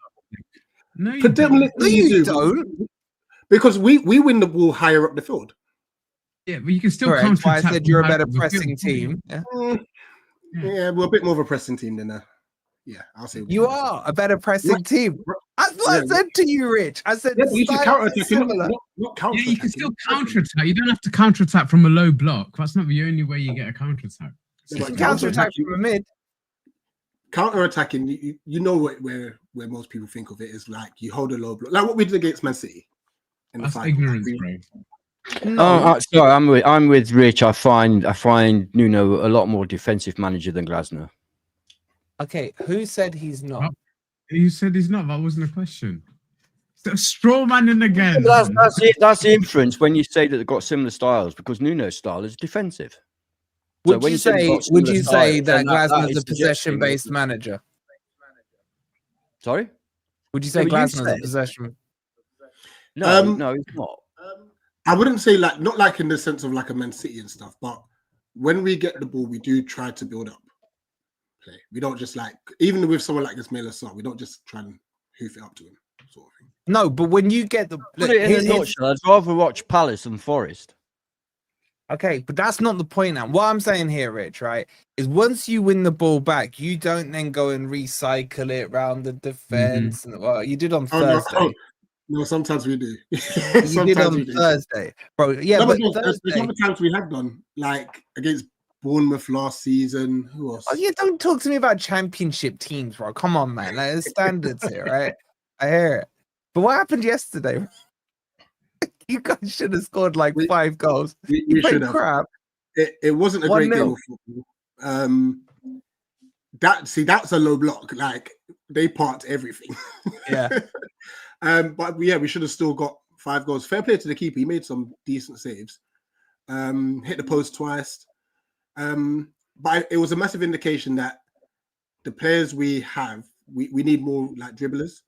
No, you
don't.
Because we win the ball higher up the field.
Yeah, but you can still
counter.
counter.
I said you're a better pressing team.
Yeah, we're a bit more of a pressing team than a. Yeah, I'll say
you are a better pressing team. That's what I
Yeah.
said to you, Rich. I said
Yeah, but you should
style
counter
is
attack,
similar.
not counter
Yeah, you can still counter attack. You don't have to counter attack from a low block. That's not the only way you get a counter attack.
Yeah,
You
but
can counter attack from a mid.
Counter attacking, you know where most people think of it is like you hold a low block, like what we did against Man City. In the
That's
final.
ignorance, bro.
No,
Sorry, I'm with Rich. I find Nuno a lot more defensive manager than Glasner.
okay. Who said he's not?
You said he's not. That wasn't a question. Straw man in again.
That's it. That's the inference when you say that they've got similar styles, because Nuno's style is defensive. So
Would
when
you
say they've
say?
got
Would
similar
you say
styles,
that
then
Glasner's
is
a
suggesting
possession-based
that-
manager?
Sorry?
Would you say
Yeah, but you
Glasner's a
said-
possession?
No, no, it's not.
I wouldn't say like not like in the sense of like a Man City and stuff, but when we get the ball, we do try to build up play. We don't just like, even with someone like Ismail Assar, we don't just try and hoof it up to him, sort of thing.
No, but when you get the
Put it in a nutshell, I'd rather watch Palace than Forest.
okay, but that's not the point now. What I'm saying here, Rich, right, is once you win the ball back, you don't then go and recycle it around the defense. And well, you did on Thursday.
No, sometimes we do.
You did on Thursday, bro. Yeah,
No,
but
there's
Thursday.
other times we have done, like against Bournemouth last season. Who else?
Oh, yeah, don't talk to me about championship teams, bro. Come on, man. Like, there's standards here, right? I hear it. But what happened yesterday? You guys should have scored like 5 goals.
We
You
should
played
have.
crap.
It wasn't a great
1-0.
game of football. That's a low block. Like they parked everything.
Yeah.
But yeah, we should have still got 5 goals. Fair play to the keeper. He made some decent saves. Hit the post twice. But it was a massive indication that the players we have, we need more like dribblers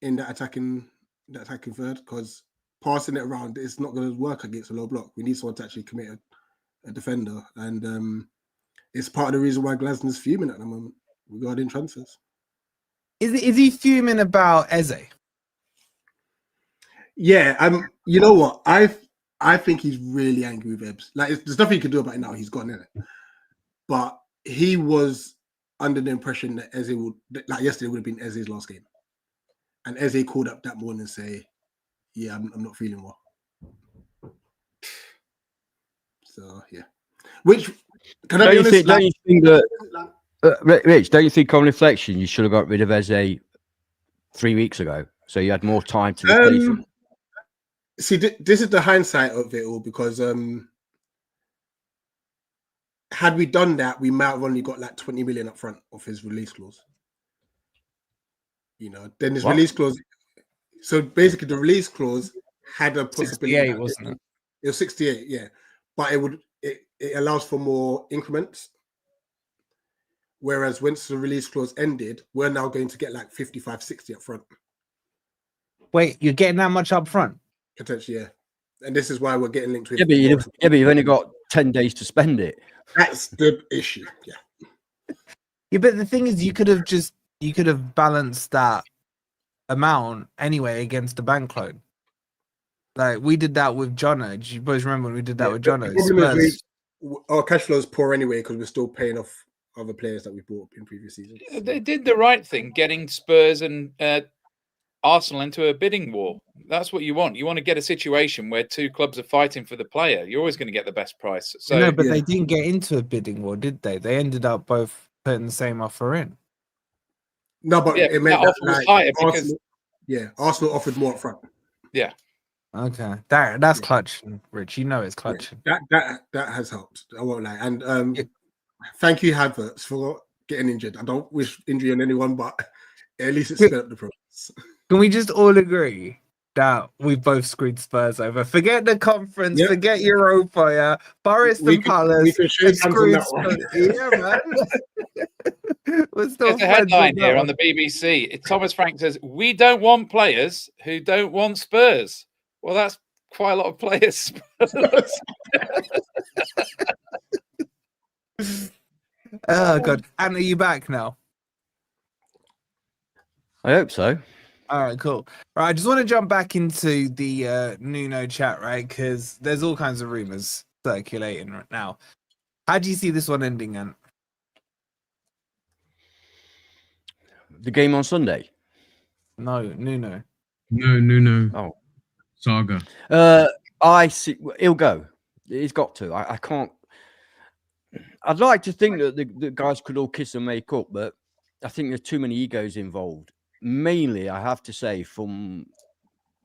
in that attacking third, because passing it around it's not going to work against a low block. We need someone to actually commit a defender, and it's part of the reason why Glasner's fuming at the moment regarding transfers.
Is he fuming about Eze?
Yeah, you know what? I think he's really angry with Ebbs. Like, there's nothing he can do about it now. He's gone in it. But he was under the impression that Eze would, like yesterday would have been Eze's last game. And Eze called up that morning and say, yeah, I'm not feeling well. So, yeah. Which, can I be honest?
Don't you think that, Rich, don't you think on reflection you should have got rid of Eze 3 weeks ago, so you had more time to replace him?
See, this is the hindsight of it all, because had we done that, we might have only got like 20 million up front of his release clause. You know, then his release clause. So basically, the release clause had a possibility.
68, wasn't it?
It was 68, yeah. But it allows for more increments. Whereas once the release clause ended, we're now going to get like 55, 60 up front.
Wait, you're getting that much up front?
Potentially, yeah. And this is why we're getting linked with.
Yeah, but you've only got 10 days to spend it.
That's the issue. Yeah.
Yeah, but the thing is, you could have balanced that amount anyway against the bank loan. Like we did that with Jono. Do you boys remember when we did that with Jono?
Our cash flow is poor anyway because we're still paying off other players that we bought in previous seasons.
They did the right thing, getting Spurs and Arsenal into a bidding war. That's what you want. You want to get a situation where 2 clubs are fighting for the player. You're always going to get the best price. So,
no, but they didn't get into a bidding war, did they? They ended up both putting the same offer in.
No, but
yeah,
it meant
that offer was higher
Arsenal,
because
Arsenal offered more up front.
Yeah.
Okay, that's clutch, Rich. You know it's clutch.
Yeah, that has helped. I won't lie. And thank you, Havertz, for getting injured. I don't wish injury on anyone, but at least it sped up the process.
Can we just all agree that we both screwed Spurs over? Forget the conference, forget Europa, yeah. Forest and Palace.
We can shake hands on that one.
Yeah, man. We're still
there's a headline here on the BBC. Thomas Frank says, "We don't want players who don't want Spurs." Well, that's quite a lot of players.
Oh God, Anne, are you back now?
I hope so.
All right, cool. Right, I just want to jump back into the Nuno chat, right? Because there's all kinds of rumors circulating right now. How do you see this one ending, Ant?
The game on Sunday.
No, Nuno.
No, Nuno.
Oh.
Saga.
I see. He'll go. He's got to. I can't. I'd like to think that the guys could all kiss and make up, but I think there's too many egos involved. Mainly, I have to say, from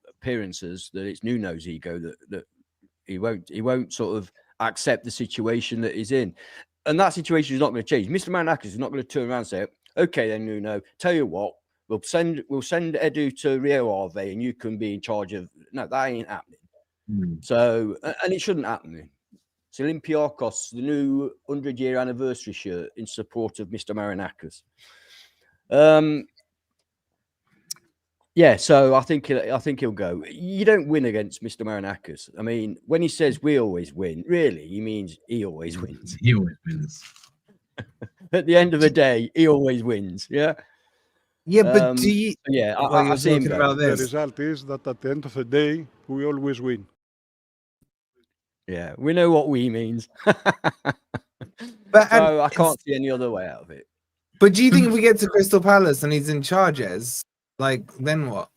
appearances, that it's Nuno's ego that he won't sort of accept the situation that he's in, and that situation is not going to change. Mr. Marinakis is not going to turn around and say, "Okay, then Nuno, tell you what, we'll send Edu to Rio Ave, and you can be in charge of." No, that ain't happening. So, and it shouldn't happen. It's Olympiakos, the new 100-year anniversary shirt in support of Mr. Marinakis. Yeah, so I think he'll go. You don't win against Mr. Marinakis. I mean, when he says we always win, really, he means he always wins.
He always wins.
At the end of the day, he always wins. Yeah.
Yeah, but do you?
Yeah,
I
see him
talking
go.
about
The
this.
result is that at the end of the day, we always win.
Yeah, we know what we means.
But
So I can't see any other way out of it.
But do you think if we get to Crystal Palace and he's in charge, then what?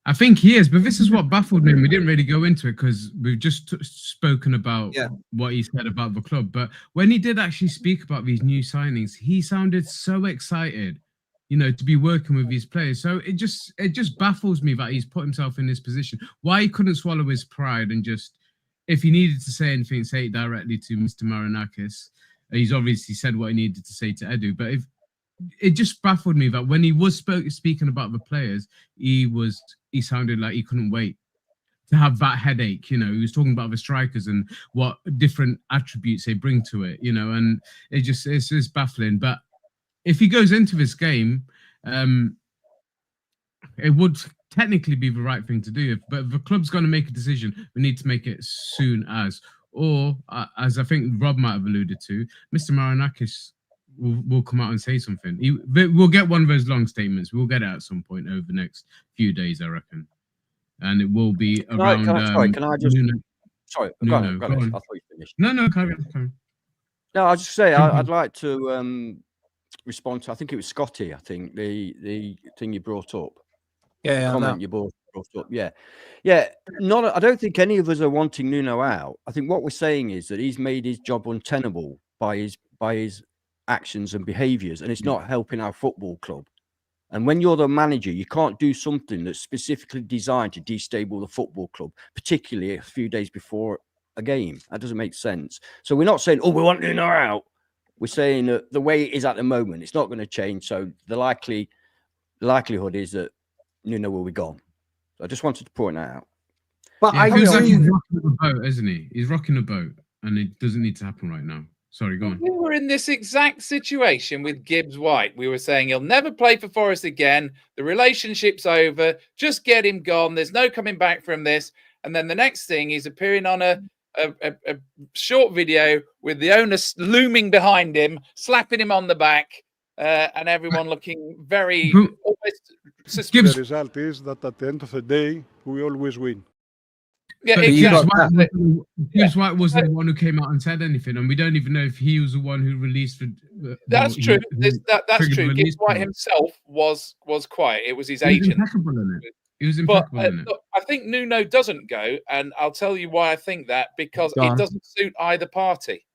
I think he is, but this is what baffled me. We didn't really go into it because we've just spoken about what he said about the club. But when he did actually speak about these new signings, he sounded so excited, to be working with these players. So it just baffles me that he's put himself in this position. Why he couldn't swallow his pride and just, if he needed to say anything, say it directly to Mr. Marinakis. He's obviously said what he needed to say to Edu, but it just baffled me that when he was speaking about the players, he sounded like he couldn't wait to have that headache. He was talking about the strikers and what different attributes they bring to it, and it's just baffling. But if he goes into this game, it would technically be the right thing to do. But if the club's going to make a decision, we need to make it soon as, or as I think Rob might have alluded to, Mr. Marinakis will come out and say something. We'll get one of those long statements. We'll get it at some point over the next few days, I reckon. And it will be around...
Can I just... Sorry, go on. I thought you finished.
No, carry on.
No, I was just saying, I'd like to respond to, I think it was Scotty, the thing you brought up.
Yeah,
comment you brought up. Yeah. I don't think any of us are wanting Nuno out. I think what we're saying is that he's made his job untenable by his actions and behaviours, and it's not helping our football club. And when you're the manager, you can't do something that's specifically designed to destabilise the football club, particularly a few days before a game. That doesn't make sense. So we're not saying, we want Nuno out. We're saying that the way it is at the moment, it's not going to change. So the likelihood is that Nuno will be gone. So I just wanted to point that out.
But
he's rocking the boat, isn't he? He's rocking the boat, and it doesn't need to happen right now. Sorry, go on.
We were in this exact situation with Gibbs White. We were saying he'll never play for Forest again. The relationship's over. Just get him gone. There's no coming back from this. And then the next thing, he's appearing on a short video with the owner looming behind him, slapping him on the back, and everyone looking very almost suspicious.
The result is that at the end of the day, we always win.
Yeah,
exactly. Gibbs White wasn't the one who came out and said anything, and we don't even know if he was the one who released the.
That's true. That's true. Gibbs White himself was quiet. It was his agent.
He was impeccable in it.
Look, I think Nuno doesn't go, and I'll tell you why I think that, because it doesn't suit either party,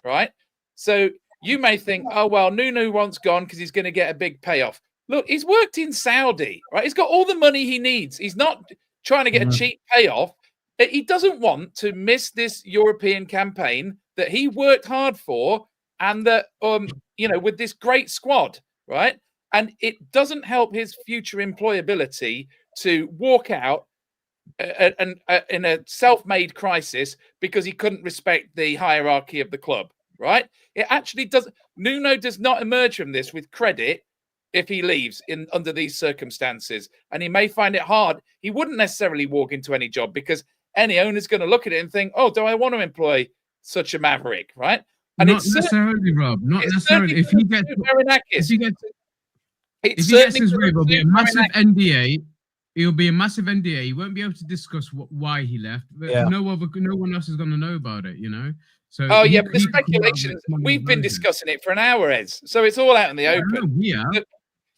right? So you may think, Nuno wants gone because he's going to get a big payoff. Look, he's worked in Saudi, right? He's got all the money he needs. He's not trying to get a cheap payoff. He doesn't want to miss this European campaign that he worked hard for, and that with this great squad, right? And it doesn't help his future employability to walk out in a self-made crisis because he couldn't respect the hierarchy of the club, right? It actually does. Nuno does not emerge from this with credit if he leaves under these circumstances, and he may find it hard. He wouldn't necessarily walk into any job because any owner's going to look at it and think, do I want to employ such a maverick, right? And
not necessarily, Rob. Not necessarily. If he gets his way, there'll be a massive NDA. It'll be a massive NDA. He won't be able to discuss why he left. No one else is going to know about it, So
but the speculations, we've been discussing it for an hour, Ez. So it's all out in the open.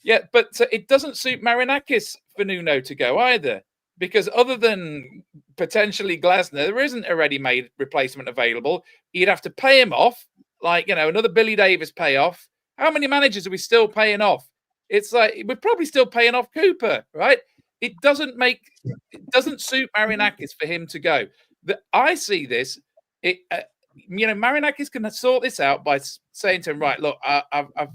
Yeah, but it doesn't suit Marinakis for Nuno to go either, because other than potentially Glasner, there isn't a ready-made replacement available. You'd have to pay him off, like, you know, another Billy Davis payoff. How many managers are we still paying off? It's like we're probably still paying off Cooper, right? It doesn't suit Marinakis for him to go. I see this. Marinakis can sort this out by saying to him, right, look, I've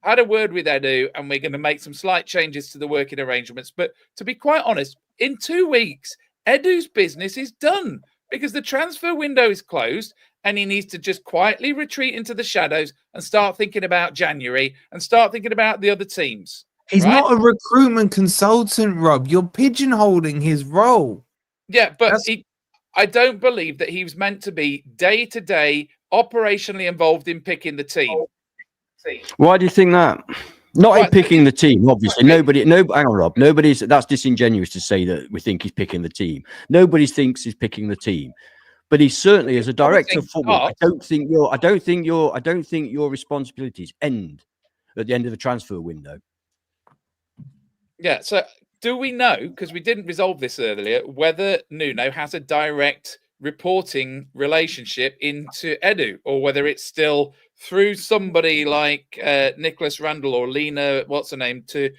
had a word with Edu, and we're going to make some slight changes to the working arrangements. But to be quite honest, in 2 weeks, Edu's business is done because the transfer window is closed, and he needs to just quietly retreat into the shadows and start thinking about January and start thinking about the other teams.
He's
right?
not a recruitment consultant, Rob. You're pigeonholing his role.
Yeah, but I don't believe that he was meant to be day-to-day operationally involved in picking the team.
Why do you think that? Not in picking the team, obviously. Hang on, Rob. That's disingenuous to say that we think he's picking the team. Nobody thinks he's picking the team. But he certainly, as a director of football, I don't think your responsibilities end at the end of the transfer window.
Yeah, so do we know, because we didn't resolve this earlier, whether Nuno has a direct reporting relationship into Edu, or whether it's still through somebody like Nicholas Randall or Lena, what's her name, to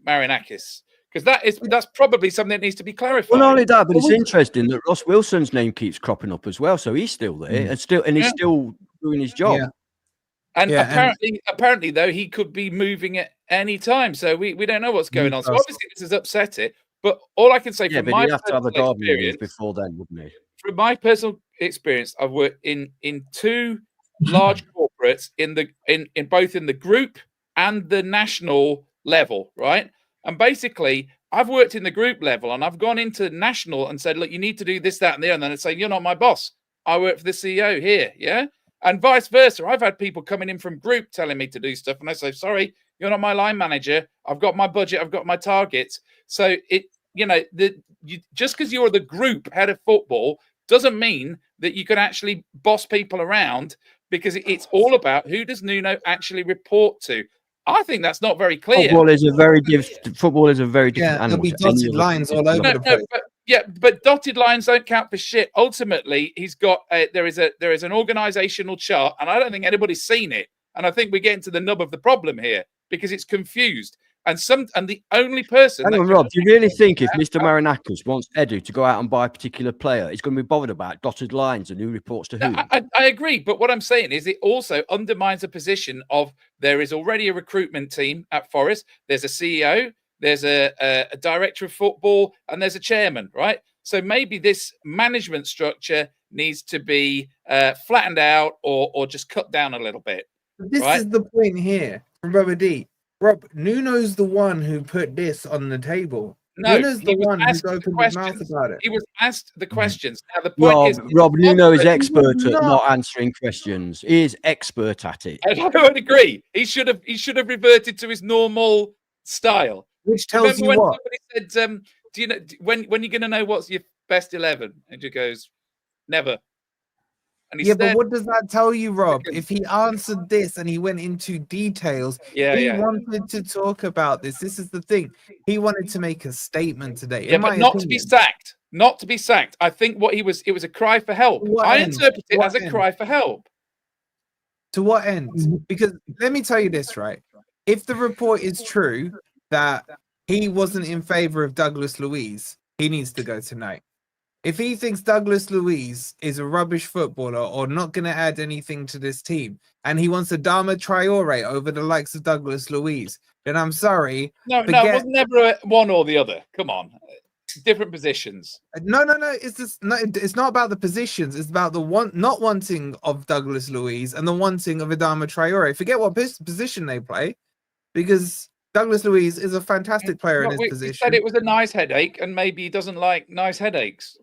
Marinakis? Because that's probably something that needs to be clarified.
Well, not only that, but it's interesting that Ross Wilson's name keeps cropping up as well. So he's still there and he's still doing his job.
Yeah.
And apparently, though, he could be moving at any time. So we don't know what's going on. So obviously this has upset it. But all I can say from my personal experience
before then, wouldn't he?
From my personal experience, I've worked in 2 large corporates in both in the group and the national level, right? And basically, I've worked in the group level, and I've gone into national and said, look, you need to do this, that, and the other. And then I say, you're not my boss. I work for the CEO here, yeah? And vice versa. I've had people coming in from group telling me to do stuff, and I say, sorry, you're not my line manager. I've got my budget. I've got my targets. So just because you're the group head of football doesn't mean that you can actually boss people around, because it's all about who does Nuno actually report to. I think that's not very clear.
Football is a very different animal.
There'll be dotted lines all over the place.
But dotted lines don't count for shit. Ultimately, he's got there is an organizational chart, and I don't think anybody's seen it. And I think we're getting to the nub of the problem here, because it's confused. And the only person.
Hang on, Rob. Do you really think if Mr. Marinakis wants Edu to go out and buy a particular player, he's going to be bothered about dotted lines and who reports to who?
I agree, but what I'm saying is it also undermines the position of there is already a recruitment team at Forest. There's a CEO, there's a director of football, and there's a chairman, right? So maybe this management structure needs to be flattened out or just cut down a little bit.
This is the point here from Robert D. Rob, Nuno's the one who put this on the table.
No,
Nuno's the one who's opened his mouth about it.
He was asked the questions. Now, the point
Rob, Nuno is expert at not answering questions. He is expert at it.
I don't agree. He should have reverted to his normal style.
Which tells you
when
what?
somebody said, "Do you know when you're going to know what's your best 11?" And he goes, "Never." And he
but what does that tell you, Rob? If he answered this and he went into details, he wanted to talk about this. This is the thing. He wanted to make a statement today.
Yeah, but not to be sacked. Not to be sacked. I think it was a cry for help. I interpret it as a cry for help.
To what end? Because let me tell you this, right? If the report is true that he wasn't in favor of Douglas Luiz, he needs to go tonight. If he thinks Douglas Luiz is a rubbish footballer or not going to add anything to this team, and he wants Adama Traore over the likes of Douglas Luiz, then I'm sorry.
No, it was never one or the other. Come on, different positions.
No. It's not about the positions. It's about the not wanting of Douglas Luiz and the wanting of Adama Traore. Forget what position they play, because Douglas Luiz is a fantastic player in his position.
He said it was a nice headache, and maybe he doesn't like nice headaches.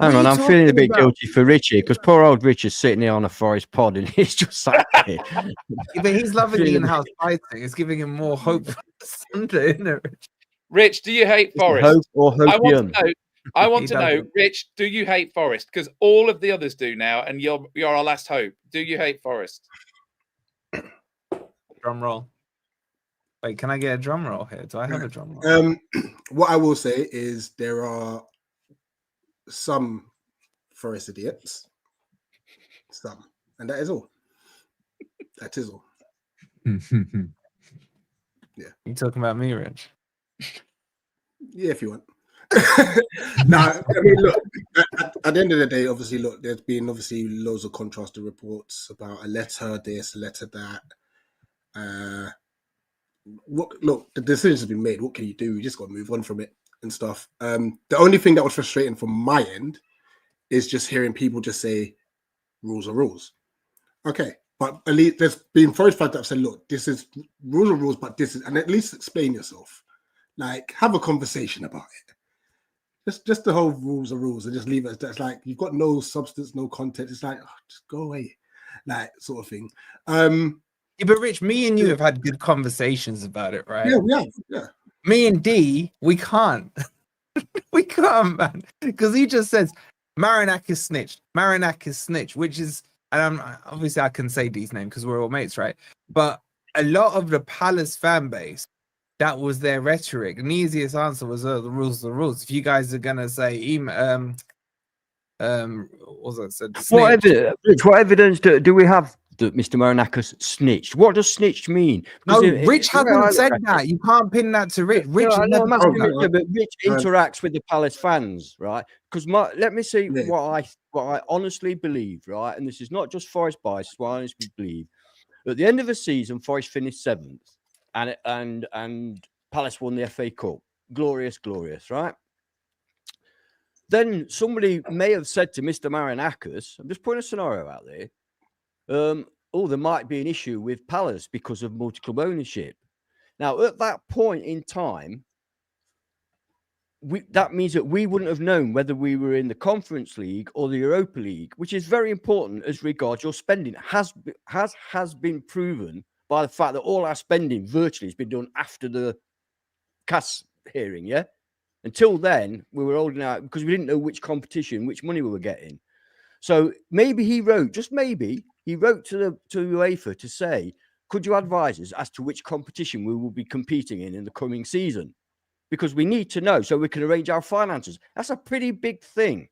Hang on, I'm feeling a bit guilty for Richie, because poor old Richard's sitting here on a Forest pod and he's just sat here.
But he's loving the in-house fighting. It's giving him more hope for Sunday, isn't it, Rich?
Rich, do you hate Forest?
Hope or hopium?
I want to know, Rich, do you hate Forest? Because all of the others do now, and you're our last hope. Do you hate Forest?
Drum roll. Wait, can I get a drum roll here? Do I have a drum roll?
What I will say is there are some Forest idiots, some, and that is all. That is all.
You talking about me, Rich?
Yeah, if you want. Nah, I mean, look. At the end of the day, obviously, look. There's been obviously loads of contrasting reports about a letter this, a letter that. Look, the decision's been made. What can you do? You just got to move on from it and stuff. The only thing that was frustrating from my end is just hearing people just say, "Rules are rules." Okay, but at least there's been Forest fans that have said, "Look, this is rules are rules, but this is," and at least explain yourself. Like, have a conversation about it. Just the whole rules are rules, and just leave it as that. It's like you've got no substance, no content. It's like, oh, just go away, like sort of thing.
Yeah, but Rich, me and you have had good conversations about it, right?
Yeah, we have. Yeah.
Me and D, we can't. We can't, man. Because he just says Marinakis snitched. Marinakis snitched, which is, and obviously I can say D's name because we're all mates, right? But a lot of the Palace fan base, that was their rhetoric. And the easiest answer was, oh, the rules are the rules. If you guys are gonna say what was that said?
What evidence do we have that Mr. Marinakis snitched? What does snitched mean?
No, Rich hasn't said that. You can't pin that to Rich. Rich,
but
that.
Rich interacts with the Palace fans, right? Because let me see what I honestly believe, right? And this is not just Forest bias, it's what I honestly believe. At the end of the season, Forest finished 7th, and Palace won the FA Cup. Glorious, right? Then somebody may have said to Mr. Marinakis, I'm just putting a scenario out there, there might be an issue with Palace because of multi-club ownership. Now, at that point in time, that means that we wouldn't have known whether we were in the Conference League or the Europa League, which is very important as regards your spending. Has been proven by the fact that all our spending virtually has been done after the CAS hearing, yeah? Until then, we were holding out because we didn't know which competition, which money we were getting. So maybe he wrote, just maybe, he wrote to UEFA to say, could you advise us as to which competition we will be competing in the coming season? Because we need to know so we can arrange our finances. That's a pretty big thing.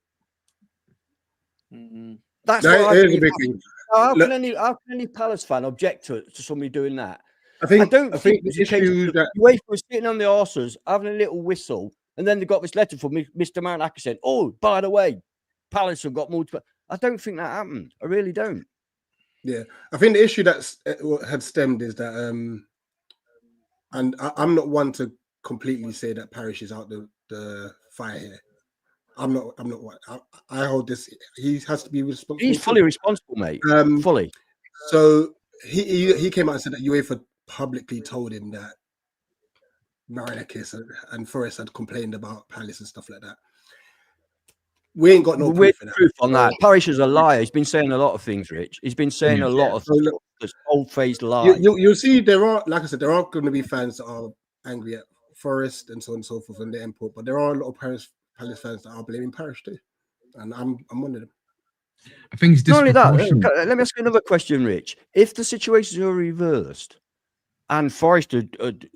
That's what
That is a big thing.
How can any Palace fan object to somebody doing that?
I
don't think
the issue that
UEFA was sitting on the arses having a little whistle, and then they got this letter from Mr. Marinakis saying, "Oh, by the way, Palace have got multiple." I don't think that happened. I really don't.
Yeah, I think the issue that had stemmed is that, and I'm not one to completely say that Parish is out the fire here. I'm not one. I hold this. He has to be responsible.
He's fully responsible, mate. Fully.
So he came out and said that UEFA publicly told him that Marinakis and Forest had complained about Palace and stuff like that. We ain't got no proof
on that. Parish is a liar. He's been saying a lot of things, Rich. He's been saying a lot of old-faced lies.
You'll see there are, like I said, there are going to be fans that are angry at Forest and so on and so forth and the import, but there are a lot of Palace fans that are blaming Parish too, and I'm one of them.
I think it's
not only that.
disproportionate.
Let me ask you another question, Rich. If the situations are reversed and Forest had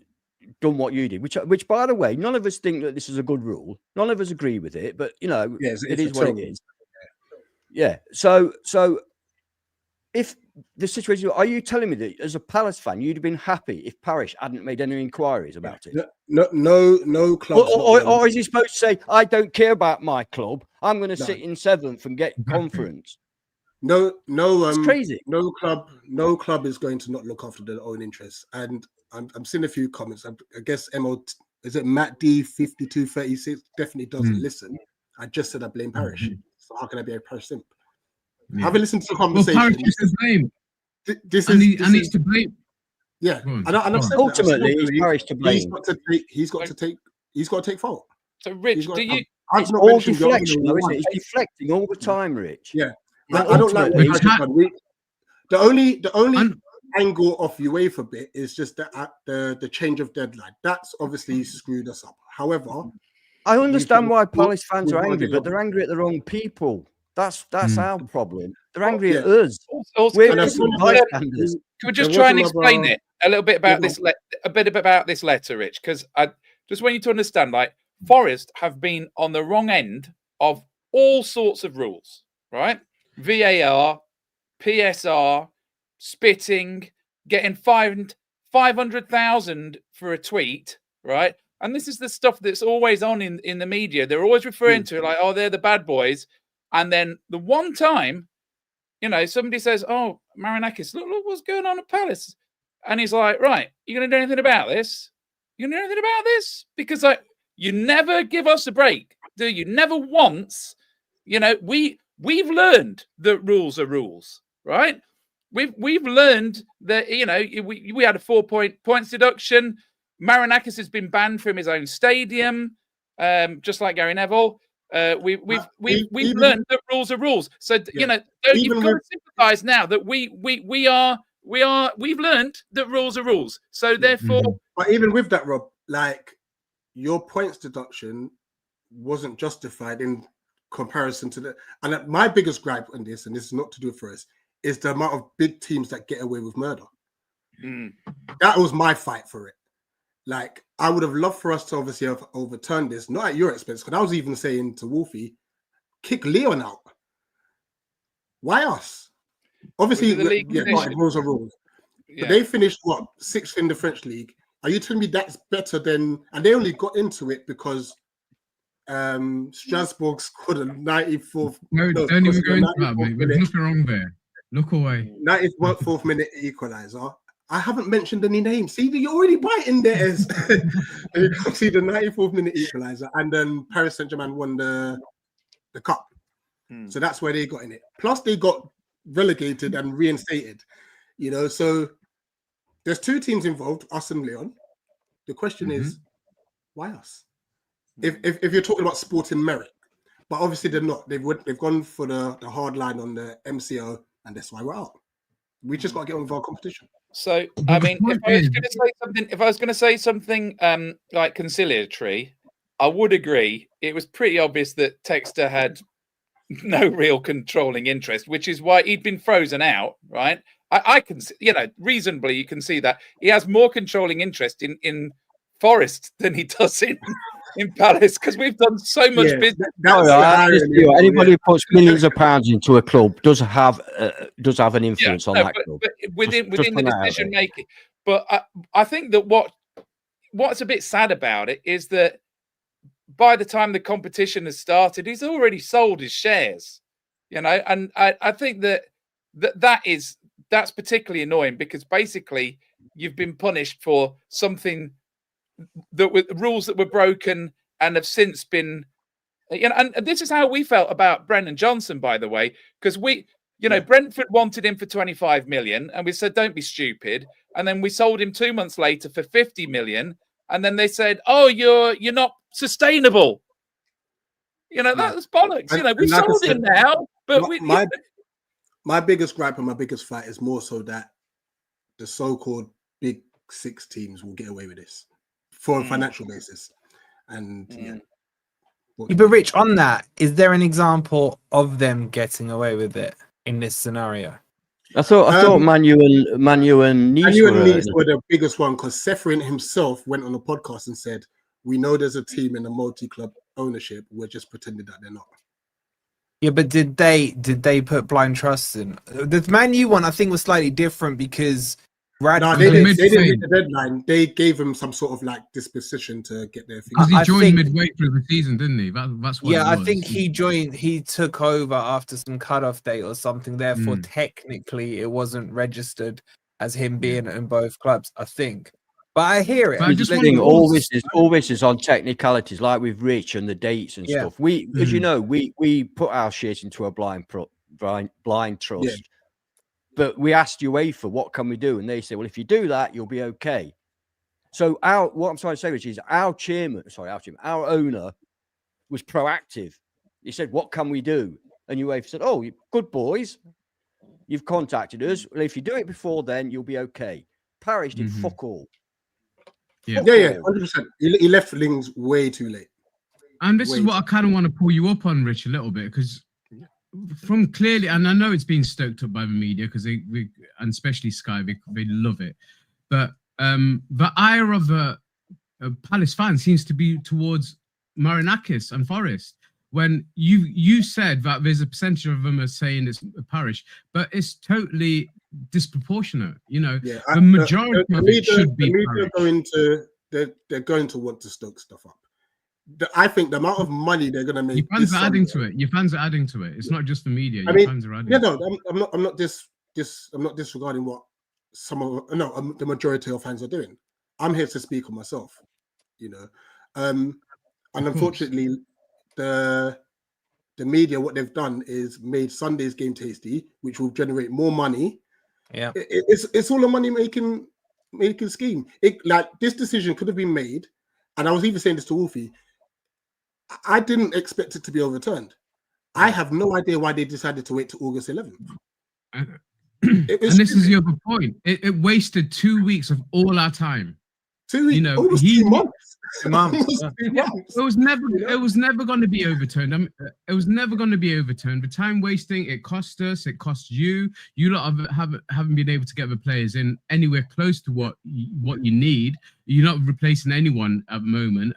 done what you did, which by the way, none of us think that this is a good rule. None of us agree with it, but you know, it is what it is. Yeah. So if the situation, are you telling me that as a Palace fan, you'd have been happy if Parish hadn't made any inquiries about it?
No club.
Or is he supposed to say, I don't care about my club. I'm going to sit in 7th and get conference.
No,
it's crazy.
No club is going to not look after their own interests. And I'm seeing a few comments. I guess is it Matt D5236 definitely doesn't listen. I just said I blame Parish. So how can I be a Parish simp? Yeah. Have a listen to the conversation.
Well, Parish is to blame.
This
is to blame.
Yeah, and I've said
ultimately it's Parish to blame.
He's got to take fault.
So, Rich, do you?
It's all deflection, though, isn't it? It's deflecting all the time, Rich.
Yeah, I don't like the only angle of UEFA bit is just the change of deadline. That's obviously screwed us up. However,
I understand why Palace fans are angry, but they're angry at the wrong people. That's our problem. They're angry at us.
Also, can we just try and explain it a little bit about this a bit about this letter, Rich, because I just want you to understand, like, Forest have been on the wrong end of all sorts of rules, right? VAR, PSR, spitting, getting fined 500,000 for a tweet, right? And this is the stuff that's always on in the media. They're always referring to it like, oh, they're the bad boys. And then the one time, you know, somebody says, oh, Marinakis, look what's going on at Palace. And he's like, right, you going to do anything about this? You going to do anything about this? Because like, you never give us a break, do you? Never once. You know, we've learned that rules are rules, right? We've learned that, you know, we had a 4-point deduction. Marinakis has been banned from his own stadium, just like Gary Neville. We've learned that rules are rules. So you know, you've got to sympathise now that we've learned that rules are rules. So therefore,
but even with that, Rob, like your points deduction wasn't justified in comparison to the. And my biggest gripe on this, and this is not to do for us, is the amount of big teams that get away with murder. That was my fight for it. Like, I would have loved for us to obviously have overturned this, not at your expense, because I was even saying to Wolfie, kick Leon out. Why us? Obviously, rules are rules. Yeah. But they finished, what, 6th in the French league? Are you telling me that's better than... And they only got into it because Strasbourg scored a 94th...
No, don't even go into that, mate. There's nothing wrong there. Look away.
94th minute equaliser. I haven't mentioned any names. See, you're already biting there. You can see the 94th minute equaliser, and then Paris Saint-Germain won the cup. So that's where they got in it. Plus, they got relegated and reinstated. You know, so there's 2 teams involved, us and Leon. The question is, why us? If you're talking about sporting merit, but obviously they're not. They've gone for the hard line on the MCO, and that's why we're out. We just got to get on with our competition.
So, I mean, if I was going to say something like conciliatory, I would agree. It was pretty obvious that Textor had no real controlling interest, which is why he'd been frozen out, right? I can, you know, reasonably, you can see that he has more controlling interest in Forest than he does in Palace, because we've done so much business.
Anybody who puts millions of pounds into a club does have an influence on that club.
But within the decision making. But I think that what's a bit sad about it is that by the time the competition has started, he's already sold his shares. You know, and I think that's particularly annoying, because basically you've been punished for something that were rules that were broken and have since been, you know, and this is how we felt about Brendan Johnson, by the way, because Brentford wanted him for 25 million and we said, don't be stupid. And then we sold him 2 months later for 50 million. And then they said, oh, you're not sustainable. You know, that's bollocks. You know, we sold him now, but
my biggest gripe and my biggest fight is more so that the so-called big 6 teams will get away with this for a financial basis. And
but Rich, on that, is there an example of them getting away with it in this scenario?
I thought Manu and Nice
were the biggest one, because Seferin himself went on a podcast and said, we know there's a team in a multi-club ownership, we're just pretending that they're not.
Yeah, but did they put blind trust in? The Man U one, I think, was slightly different because
they didn't hit the deadline. They gave him some sort of like disposition to get their things.
Because he joined midway through the season, didn't he? That's what.
Yeah, I think he joined. He took over after some cutoff date or something. Therefore, technically, it wasn't registered as him being in both clubs, I think. But I hear it.
But I just think all this is on technicalities, like with Rich and the dates and stuff. We, as you know, we put our shit into a blind trust. Yeah. But we asked UEFA, what can we do? And they said, well, if you do that, you'll be okay. So what I'm trying to say, Rich, is our owner was proactive. He said, what can we do? And UEFA said, oh, good boys. You've contacted us. Well, if you do it before then, you'll be okay. Parish did fuck all.
Yeah, 100%. He left things way too late.
And this is what I kind of want to pull you up on, Rich, a little bit, because from clearly, and I know it's been stoked up by the media, because and especially Sky, they love it. But the ire of Palace fans seems to be towards Marinakis and Forest. When you said that there's a percentage of them are saying it's Parish, but it's totally disproportionate. The majority of it should be Parish.
They're going to want to stoke stuff up. I think the amount of money they're going to make.
Your fans are adding to it. Your fans are adding to it. It's not just the media. Fans are adding.
I'm not disregarding what the majority of fans are doing. I'm here to speak on myself. And unfortunately, the media, what they've done is made Sunday's game tasty, which will generate more money.
Yeah,
it's all a money making scheme. This decision could have been made, and I was even saying this to Wolfie. I didn't expect it to be overturned. I have no idea why they decided to wait till August 11th.
And this is the other point. It wasted 2 weeks of all our time.
2 weeks, almost 2 months.
It was never going to be overturned. It was never going to be overturned. The time wasting, it cost us. It cost you. You lot haven't been able to get the players in anywhere close to what you need. You're not replacing anyone at the moment.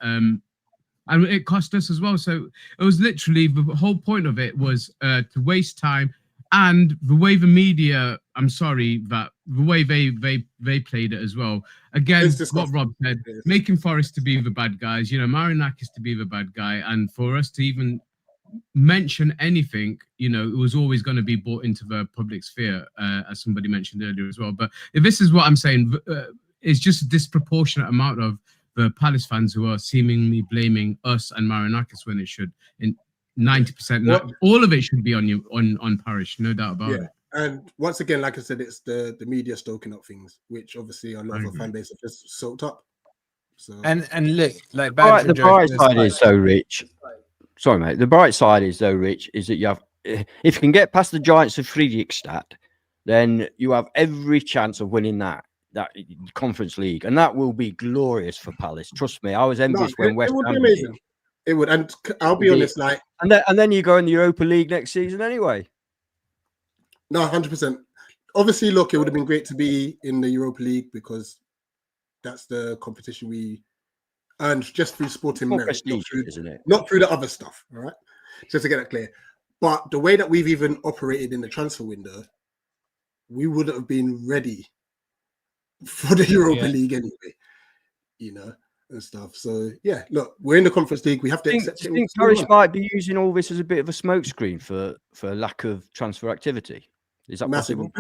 And it cost us as well. So it was literally the whole point of it was to waste time. And the way the media, I'm sorry, that the way they played it as well. Again, what Rob said, making Forest to be the bad guys, Marinakis to be the bad guy, and for us to even mention anything, it was always going to be brought into the public sphere, as somebody mentioned earlier as well. But if this is what I'm saying, it's just a disproportionate amount of the Palace fans who are seemingly blaming us and Marinakis when it should. In 90%, all of it should be on Parish, no doubt about it.
And once again, like I said, it's the media stoking up things, which obviously a lot of our fan base have just soaked up. So
and look, like
the bright side is though, Rich. Sorry, mate. The bright side is though, Rich, is that you have, if you can get past the Giants of Friedrichstadt, then you have every chance of winning that Conference League, and that will be glorious for Palace. Trust me, I was envious when West Ham.
It would be amazing. It would, and I'll be honest,
and then you go in the Europa League next season anyway.
No, 100%. Obviously, look, it would have been great to be in the Europa League because that's the competition we earned just through sporting merit,
isn't it?
Not through the other stuff. All right, just to get that clear. But the way that we've even operated in the transfer window, we wouldn't have been ready for the Europa League anyway, and stuff. So yeah, look, we're in the Conference League. We have to accept it.
I think Parish might be using all this as a bit of a smokescreen for lack of transfer activity. Is that possible?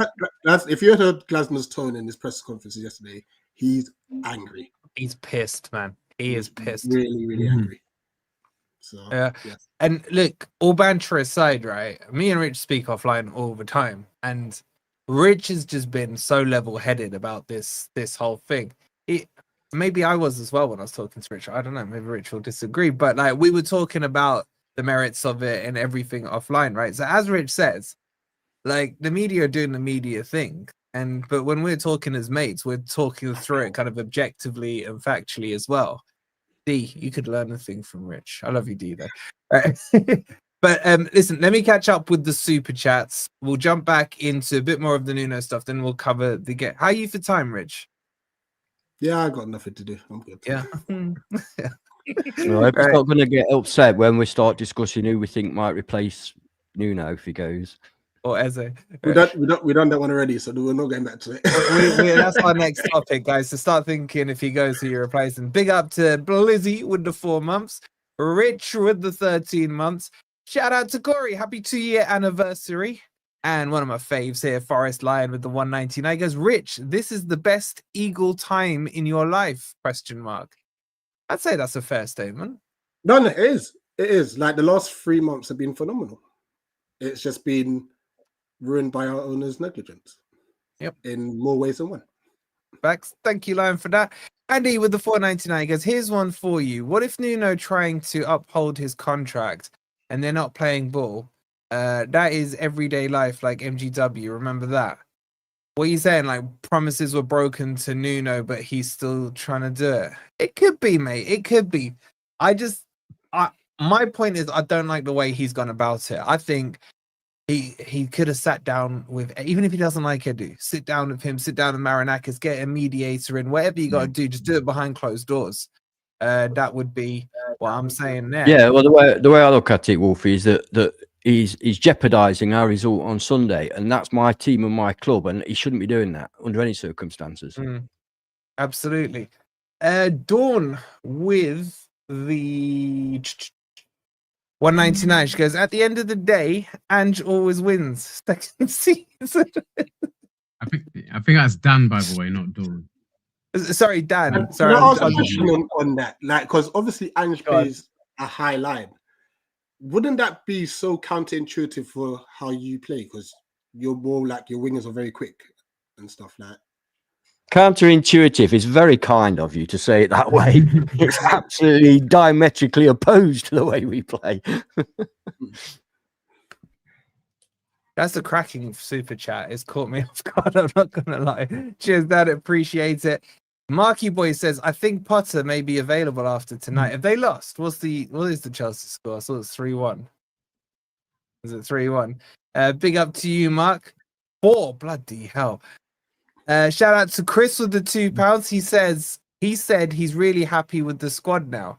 If you heard Glasner's tone in his press conference yesterday, he's angry.
He's pissed, man. He is pissed.
Really, really angry. So
yeah. And look, all banter aside, right? Me and Rich speak offline all the time, and Rich has just been so level-headed about this whole thing. Maybe I was as well when I was talking to Rich. I don't know. Maybe Rich will disagree, but like we were talking about the merits of it and everything offline, right? So as Rich says, like the media are doing the media thing, but when we're talking as mates, we're talking through it kind of objectively and factually as well. D, you could learn a thing from Rich. I love you, D, though. Right. But listen, let me catch up with the super chats. We'll jump back into a bit more of the Nuno stuff, then we'll cover the game. How are you for time, Rich?
Yeah, I got nothing to do. I'm good.
Yeah.
No, it's not going to get upset when we start discussing who we think might replace Nuno if he goes.
Or Eze.
We done that one already, so we're not going back to it.
That's our next topic, guys. So start thinking if he goes, who you're replacing. Big up to Blizzy with the 4 months. Rich with the 13 months. Shout out to Corey. Happy 2-year anniversary. And one of my faves here, Forest Lion with the 199. He goes, Rich, this is the best Eagle time in your life? ? I'd say that's a fair statement.
No, it is. It is. Like the last 3 months have been phenomenal. It's just been ruined by our owner's negligence.
Yep.
In more ways than one.
Facts. Thank you, Lion, for that. Andy with the 499 he goes, here's one for you. What if Nuno trying to uphold his contract and they're not playing ball? That is everyday life, like MGW. Remember that. What are you saying? Like promises were broken to Nuno, but he's still trying to do it. It could be, mate. It could be. My point is, I don't like the way he's gone about it. I think he could have sat down with, even if he doesn't like Edu, sit down with him, sit down with Marinakis, get a mediator in, whatever you got to do, just do it behind closed doors. That would be what I'm saying there.
Yeah, well, the way I look at it, Wolfie, is that he's jeopardising our result on Sunday, and that's my team and my club, and he shouldn't be doing that under any circumstances.
Absolutely. Dawn with the 199. She goes, at the end of the day, Ange always wins. Second season.
I think that's Dan, by the way, not Dawn.
Sorry, Dan. Sorry,
Can I ask a question on that? Like, because obviously Ange plays a high line. Wouldn't that be so counterintuitive for how you play? Because you're more like your wingers are very quick and stuff like that.
Counterintuitive is very kind of you to say it that way. It's absolutely diametrically opposed to the way we play.
That's a cracking super chat. It's caught me off guard. I'm not gonna lie. Cheers, Dad. Appreciate it. Marky Boy says, I think Potter may be available after tonight. If they lost, what is the Chelsea score? I saw it's 3-1. Is it 3-1? Big up to you, Mark. 4, bloody hell. Shout out to Chris with the £2. He said he's really happy with the squad now.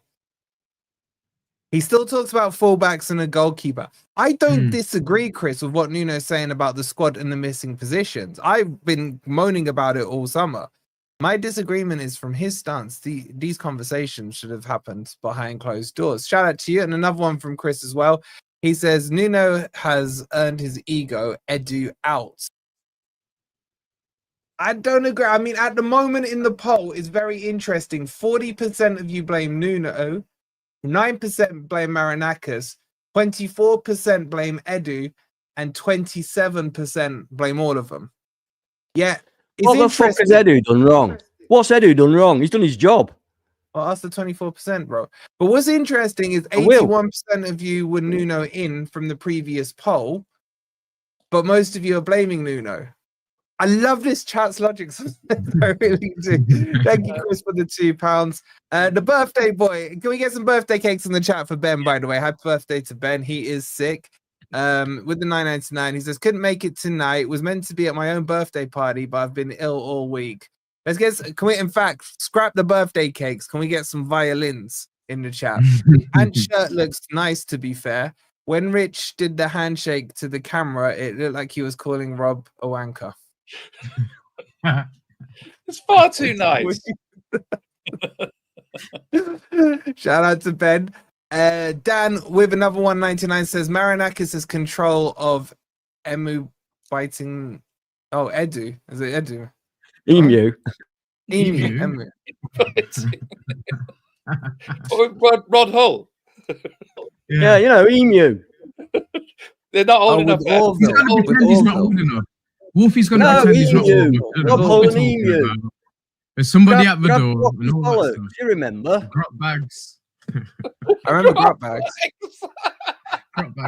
He still talks about fullbacks and a goalkeeper. I don't disagree, Chris, with what Nuno's saying about the squad and the missing positions. I've been moaning about it all summer. My disagreement is from his stance. These conversations should have happened behind closed doors. Shout out to you. And another one from Chris as well. He says, Nuno has earned his ego. Edu out. I don't agree. I mean, at the moment in the poll, it's very interesting. 40% of you blame Nuno. 9% blame Marinakis. 24% blame Edu. And 27% blame all of them. Yeah.
What the fuck has Edu done wrong? What's Edu done wrong? He's done his job.
Well, that's the 24%, bro. But what's interesting is 81% of you were Nuno in from the previous poll, but most of you are blaming Nuno. I love this chat's logic. I really do. Thank you, Chris, for the £2. The birthday boy. Can we get some birthday cakes in the chat for Ben, by the way? Happy birthday to Ben. He is sick. With the 999, he says, couldn't make it tonight. Was meant to be at my own birthday party, but I've been ill all week. Let's get, can we, in fact, scrap the birthday cakes? Can we get some violins in the chat? And shirt looks nice, to be fair. When Rich did the handshake to the camera, it looked like he was calling Rob a wanker.
It's far too nice.
Shout out to Ben. Dan with another 199 says Marinakis has control of Emu fighting. Oh, Edu. Is it Edu?
Emu.
Emu.
Rod Hull.
Yeah, you know, Emu.
They're not old enough.
He's not old enough. Wolfie's going to pretend he's not old enough.
Rob Hull and Emu.
There's somebody at the door.
Do you remember?
Grot bags.
I remember grot bags.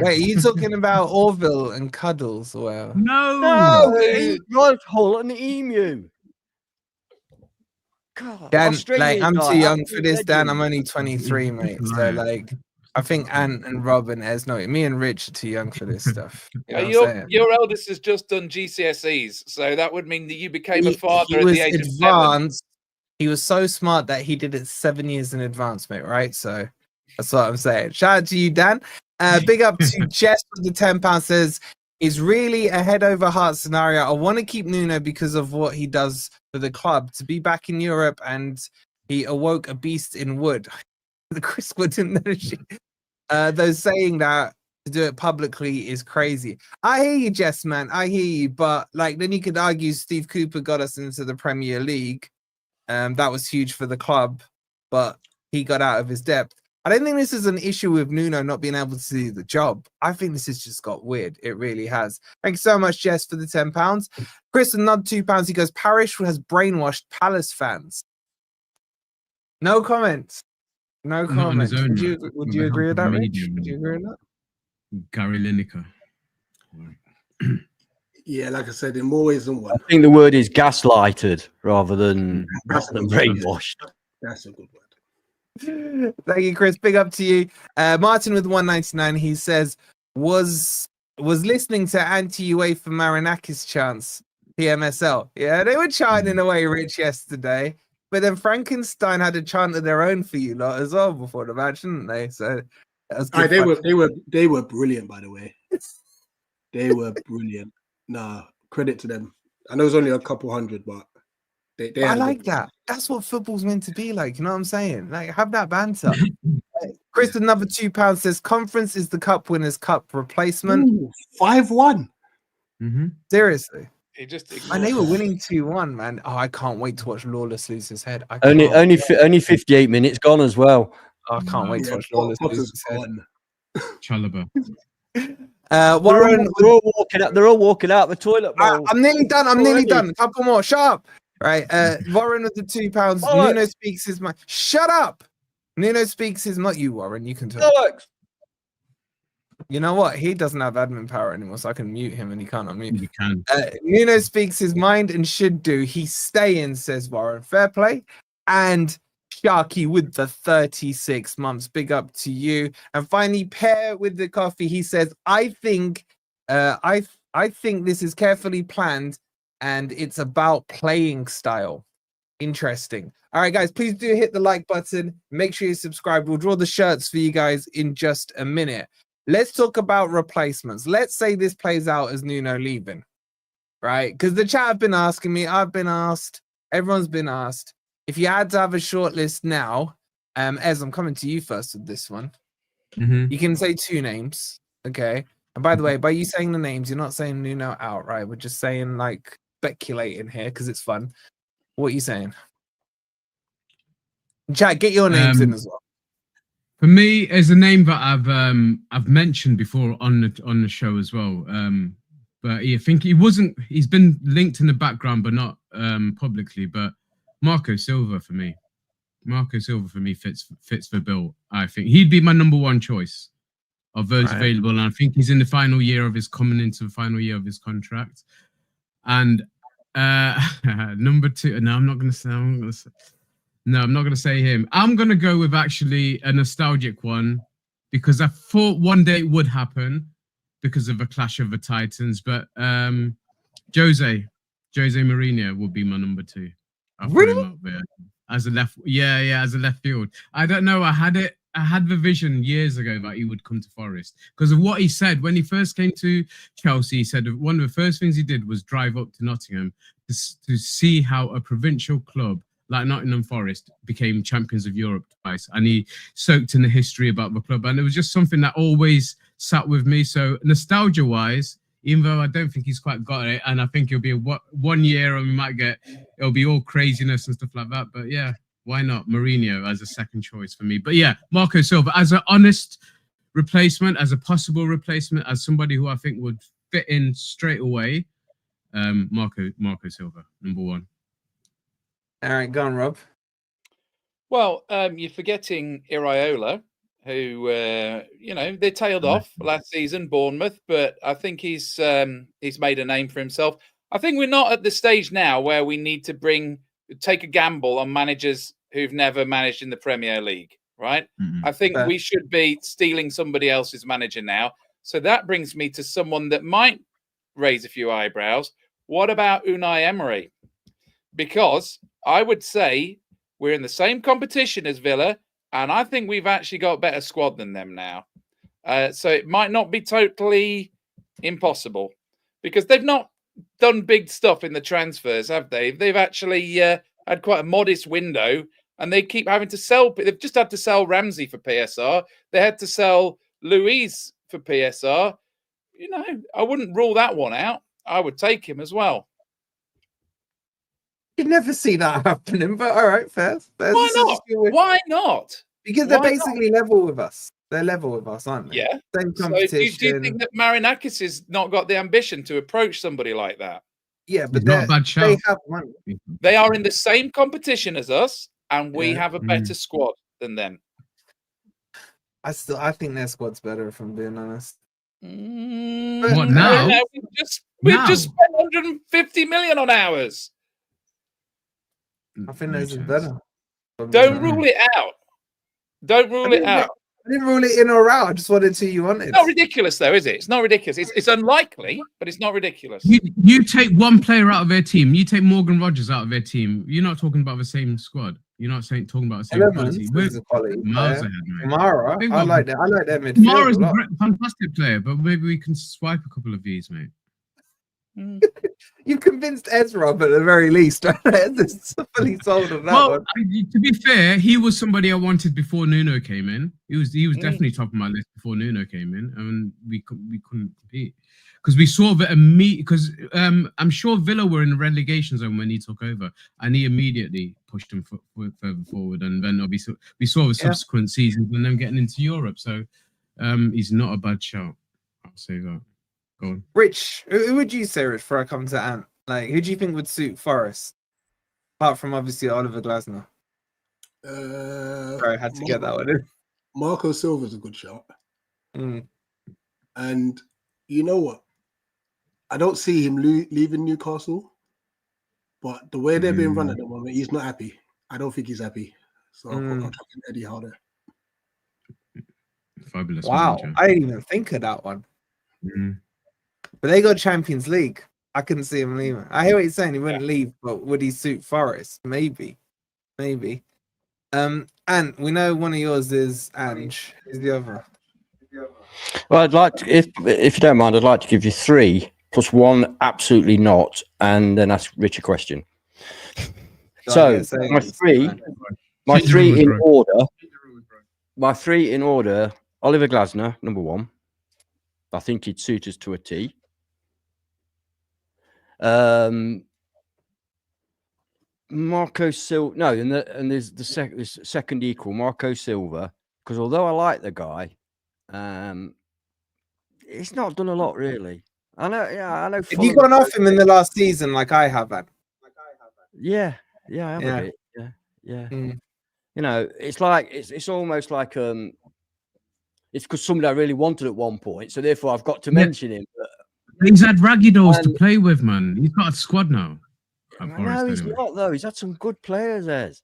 Wait, are you talking about Orville and Cuddles? Well,
No,
Rod Hull and Emu. God,
Dan,
Australian
like, I'm
guy,
too young for this,
legend.
Dan. I'm only 23, mate. So, like, I think Ant and Rob and Ez, no, me and Rich are too young for this stuff.
Your eldest has just done GCSEs, so that would mean that you became a father at the age of 7.
He was so smart that he did it 7 years in advance, mate, right? So that's what I'm saying. Shout out to you, Dan. Big up to Jess with the £10 says, is really a head over heart scenario. I want to keep Nuno because of what he does for the club. To be back in Europe, and he awoke a beast in wood. The Chris Wood, those saying that to do it publicly is crazy. I hear you, Jess, man. I hear you. But like, then you could argue Steve Cooper got us into the Premier League. That was huge for the club, but he got out of his depth. I don't think this is an issue with Nuno not being able to do the job. I think this has just got weird. It really has. Thank you so much, Jess, for the £10. Chris, another £2. He goes, Parish has brainwashed Palace fans. No comment. No comment. Would you agree with that, Rich? Would you agree with that?
Gary Lineker.
Yeah, like I said, in more ways than one.
I think the word is gaslighted rather than brainwashed.
That's a good word.
Thank you, Chris. Big up to you. Martin with 199. He says, was was listening to anti-UEFA Marinakis chants, PMSL. Yeah, they were chanting away, Rich, yesterday. But then Frankenstein had a chant of their own for you lot as well before the match, didn't they? So that was good.
They were brilliant, by the way. They were brilliant. Nah, credit to them. I know it was only a couple hundred, but they
I
had a
like
good
that. That's what football's meant to be like. You know what I'm saying? Like, have that banter. Chris, another £2 says conference is the cup winners' cup replacement.
Ooh, 5-1.
Seriously.
He just
And they were
ignores-
winning 2-1, man. Oh, I can't wait to watch Lawless lose his head. I
Only
can't.
only 58 minutes gone as well.
I can't wait to
Yeah,
watch Lawless lose
Potter's
his head.
gone.
Chalobah.
Warren,
They're all walking out. They're all walking out the toilet bowl.
I'm nearly done. I'm nearly
Already.
done. A couple more. Shut up. Right. Warren with the £2.
Alex.
Nuno speaks his mind. Shut up. Nuno speaks his not you, Warren. You can talk.
Alex.
You know what? He doesn't have admin power anymore, so I can mute him and he can't unmute.
You can.
Nuno speaks his mind and should do. He's staying, says Warren. Fair play. And Sharky with the 36 months. Big up to you. And finally, Pear with the coffee. He says, I think this is carefully planned and it's about playing style. Interesting. All right, guys, please do hit the like button. Make sure you subscribe. We'll draw the shirts for you guys in just a minute. Let's talk about replacements. Let's say this plays out as Nuno leaving, right? Because the chat have been asking me, I've been asked, everyone's been asked. If you had to have a short list now, Ez, I'm coming to you first with this one. You can say 2 names, okay? And by the way, by you saying the names, you're not saying Nuno out, right? We're just saying, like, speculating here because it's fun. What are you saying? Chat, get your names in as well.
For me, is a name that I've mentioned before on the show as well. But I think he's been linked in the background, but not publicly. But Marco Silva for me. Marco Silva for me fits the bill. I think he'd be my number 1 choice of those available. And I think he's in the final year of his coming into the final year of his contract. And number 2, no, I'm not going to say. No, I'm not going to say him. I'm going to go with actually a nostalgic one because I thought one day it would happen because of a clash of the Titans. But Jose Mourinho would be my number 2. I'll put him up there as a left. Yeah, as a left field. I don't know. I had the vision years ago that he would come to Forest because of what he said when he first came to Chelsea. He said one of the first things he did was drive up to Nottingham to see how a provincial club like Nottingham Forest became champions of Europe twice, and he soaked in the history about the club, and it was just something that always sat with me. So nostalgia-wise, even though I don't think he's quite got it, and I think it'll be 1 year, and we might it'll be all craziness and stuff like that. But yeah, why not Mourinho as a second choice for me? But yeah, Marco Silva as an honest replacement, as a possible replacement, as somebody who I think would fit in straight away. Marco Silva, number 1.
All right, go on, Rob.
Well, you're forgetting Iraola, who they tailed off last season, Bournemouth, but I think he's made a name for himself. I think we're not at the stage now where we need to take a gamble on managers who've never managed in the Premier League, right? I think we should be stealing somebody else's manager now. So that brings me to someone that might raise a few eyebrows. What about Unai Emery? Because I would say we're in the same competition as Villa, and I think we've actually got a better squad than them now. So it might not be totally impossible because they've not done big stuff in the transfers, have they? They've actually had quite a modest window, and they keep having to sell. They've just had to sell Ramsey for PSR. They had to sell Luiz for PSR. I wouldn't rule that one out. I would take him as well.
You never see that happening, but all right, fair.
Why not? Why not?
Because they're basically level with us. They're level with us, aren't they?
Yeah.
Same
So
competition.
do you think that Marinakis has not got the ambition to approach somebody like that?
Yeah, but
not a bad shout.
they have money.
They are in the same competition as us, and we have a better squad than them.
I think their squad's better, if I'm being honest.
What now?
We've just spent 150 million on ours.
I think theirs is better.
Don't rule it out. Don't rule it out.
I didn't rule it in or out. I just wanted who you wanted.
It's not ridiculous, though, is it? It's not ridiculous. It's unlikely, but it's not ridiculous.
You take one player out of their team. You take Morgan Rogers out of their team. You're not talking about the same squad. You're not talking about the same quality.
Elements is a quality
Miles
player.
ahead, mate.
Kamara, I like that. I like that midfield.
Kamara's
a lot.
a fantastic player, but maybe we can swipe a couple of these, mate.
You've convinced Ezra, but at the very least, it's fully sold on that
Well,
one.
to be fair, he was somebody I wanted before Nuno came in. He was definitely top of my list before Nuno came in, and we couldn't compete because we saw that because I'm sure Villa were in the relegation zone when he took over, and he immediately pushed them further forward, and then obviously we saw the subsequent seasons and them getting into Europe. So he's not a bad shout. I'll say that. Go on.
Rich, who would you say, Rich, before I come to Ant? Like, who do you think would suit Forest? Apart from obviously Oliver Glasner. Sorry, I had to get that one in.
Marco Silva's a good shot.
Mm.
And you know what? I don't see him leaving Newcastle, but the way they're being run at the moment, he's not happy. I don't think he's happy. So I'll contract Eddie Howe there.
Fabulous.
Wow,
manager.
I didn't even think of that one.
Mhm.
But they got Champions League. I couldn't see him leaving. I hear what you're saying. He wouldn't leave, but would he suit Forest? Maybe. And we know one of yours is Ange. Who's the other?
Well, I'd like to, if you don't mind, I'd like to give you 3 plus 1 absolutely not, and then ask Rich a question. So my three in order. Oliver Glasner, number 1. I think he'd suit us to a T. Marco Silva. No, and there's the second equal, Marco Silva. Because although I like the guy, he's not done a lot really. I know.
Have you gone off him in the last season like I have had?
Yeah, I have a bit. Yeah.
Mm.
You know, it's like it's almost like it's because somebody I really wanted at one point, so therefore I've got to mention him. But
He's had Raggidos to play with, man. He's got a squad now.
No, he's not though. He's had some good players, as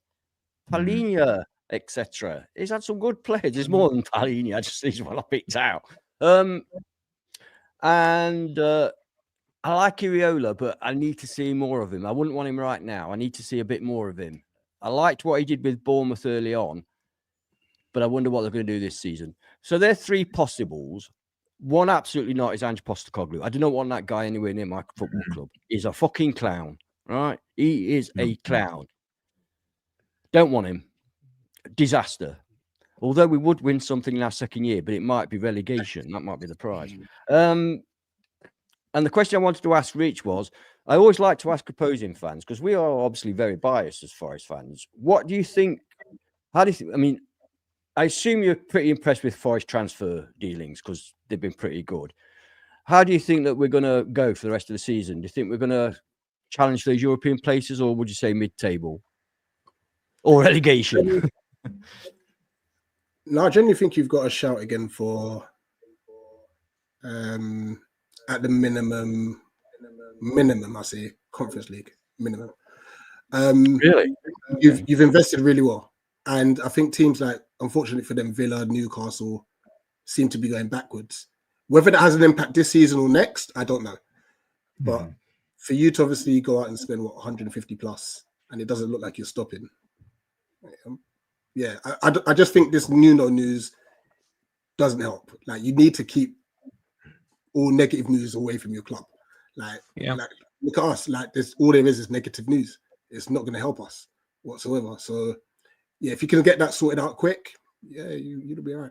Palhinha, etc. He's had some good players. There's more than Palhinha. He's what I picked out. And I like Iriola, but I need to see more of him. I wouldn't want him right now. I need to see a bit more of him. I liked what he did with Bournemouth early on, but I wonder what they're going to do this season. So there are 3 possibles. One absolutely not is Ange Postecoglou. I do not want that guy anywhere near my football club. He's a fucking clown, right? He is a clown. Don't want him. Disaster. Although we would win something in our second year, but it might be relegation. That might be the prize. And the question I wanted to ask Rich was, I always like to ask opposing fans, because we are obviously very biased as Forest fans. What do you think? How do you think? I mean, I assume you're pretty impressed with Forest transfer dealings because they've been pretty good. How do you think that we're going to go for the rest of the season? Do you think we're going to challenge those European places, or would you say mid-table or relegation?
No, I genuinely think you've got a shout again for at the minimum, I say Conference League minimum.
Really?
You've invested really well, and I think teams like, unfortunately for them, Villa, Newcastle, seem to be going backwards. Whether that has an impact this season or next, I don't know. But for you to obviously go out and spend 150 plus, and it doesn't look like you're stopping. Yeah, I just think this Nuno news doesn't help. Like, you need to keep all negative news away from your club. Like look at us. Like, all there is negative news. It's not going to help us whatsoever. So, yeah, if you can get that sorted out quick, yeah, you'll be all right.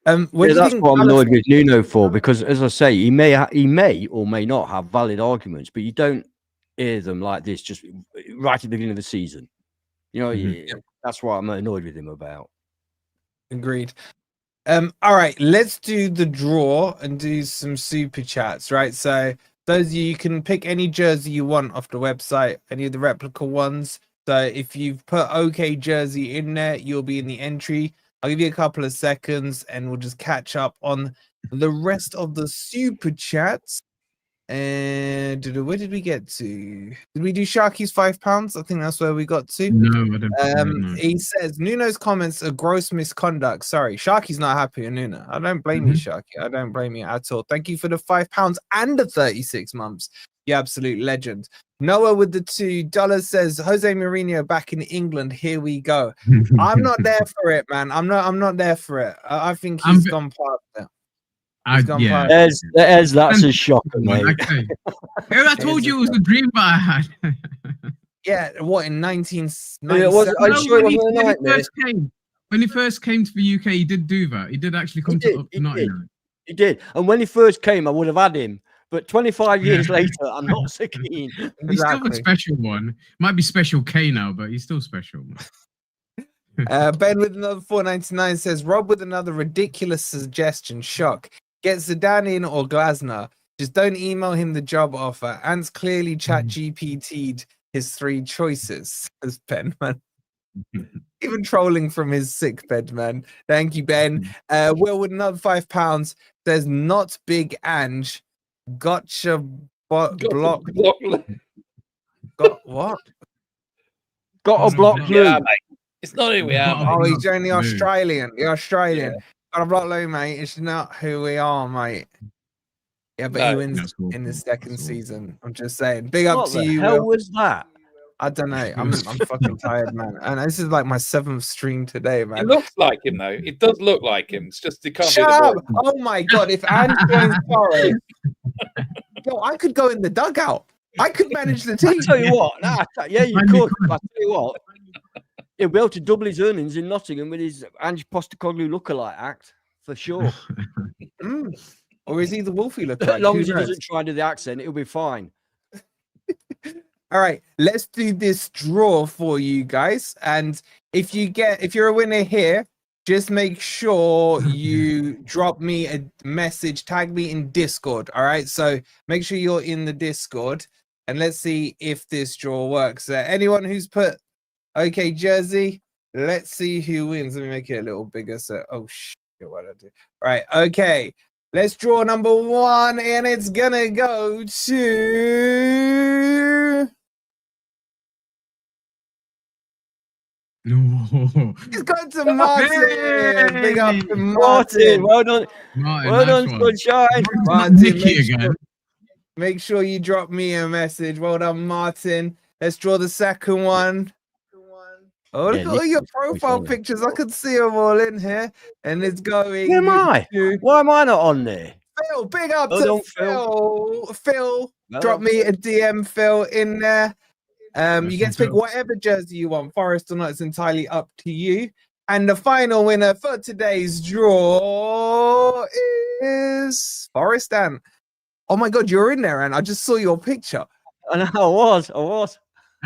That's what I'm annoyed with Nuno for, because, as I say, he may or may not have valid arguments, but you don't hear them like this just right at the beginning of the season. You know, that's what I'm annoyed with him about.
Agreed. All right, let's do the draw and do some super chats, right? So those of you can pick any jersey you want off the website, any of the replica ones. So if you've put OK jersey in there, you'll be in the entry. I'll give you a couple of seconds and we'll just catch up on the rest of the super chats. And where did we get to? Did we do Sharky's £5? I think that's where we got to.
No, I don't think no.
He says Nuno's comments are gross misconduct. Sorry, Sharky's not happy with Nuno. I don't blame you, Sharky. I don't blame you at all. Thank you for the £5 and the 36 months. You absolute legend. Noah with the $2 says Jose Mourinho back in England. Here we go. I'm not there for it, man. I'm not there for it. I think he's gone past it.
Yeah.
That's a shocker, mate.
Okay. I told you it was a dream that I had.
Yeah, what in 1997?
When he first came to the UK, he did do that. He did actually come to Nottingham.
He did. And when he first came, I would have had him. But 25 years later, I'm not so keen.
He's still a special one. Might be special K now, but he's still special.
Ben with another $4.99 says Rob with another ridiculous suggestion. Shock. Get Zidane in or Glasner. Just don't email him the job offer. Ant's clearly chat GPT'd his 3 choices. As Ben, man. Even trolling from his sick bed, man. Thank you, Ben. Will with another £5 says not big Ange. Gotcha. Block. Got what?
Got a block blue.
Yeah, mate. It's not who we are.
Oh, he's only Australian. You're Australian. Yeah. Got a block blue, mate. It's not who we are, mate. Yeah, but he wins in the second season. I'm just saying. Big up to you.
What the hell was that?
I don't know. I'm fucking tired, man. And this is like my 7th stream today, man.
It looks like him, though. It does look like him. It's just he can't
Shut
be
up!
the ball.
Oh my god! If Ange joins Forest, yo, I could go in the dugout. I could manage the team.
I tell you what, you could. I tell you what, he'll be able to double his earnings in Nottingham with his Ange Postecoglou lookalike act for sure.
Or is he the Wolfie lookalike?
As long as he doesn't try and do the accent, it'll be fine.
All right, let's do this draw for you guys. And if you're a winner here, just make sure you drop me a message, tag me in Discord. All right, so make sure you're in the Discord, and let's see if this draw works. Anyone who's put okay jersey, let's see who wins. Let me make it a little bigger. So, oh shit, what did I do? All right, okay. Let's draw number 1, and it's gonna go to.
No.
It's going to Martin.
Hey!
Big up to Martin.
Well done. Well done, Sunshine.
Martin, make sure you drop me a message. Well done, Martin. Let's draw the second one. Oh, look at all your profile pictures. I could see them all in here. And it's going.
Who am I? Why am I not on there?
Phil, big up to Phil. Phil, drop me a DM, Phil, in there. You get to pick whatever jersey you want, Forest or not. It's entirely up to you. And the final winner for today's draw is Forest Ant. Oh my God, you're in there, and I just saw your picture.
I know, I was.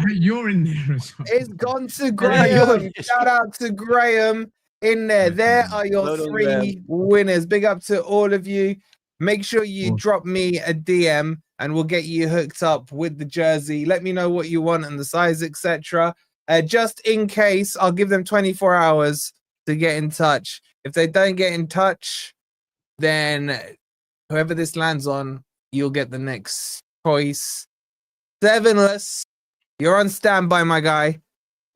You're in there as well.
It's gone to Graham. Shout out to Graham in there. There are your 3 winners. Big up to all of you. Make sure you drop me a DM and we'll get you hooked up with the jersey. Let me know what you want and the size, etc. Just in case, I'll give them 24 hours to get in touch. If they don't get in touch, then whoever this lands on, you'll get the next choice. Sevenless, you're on standby, my guy.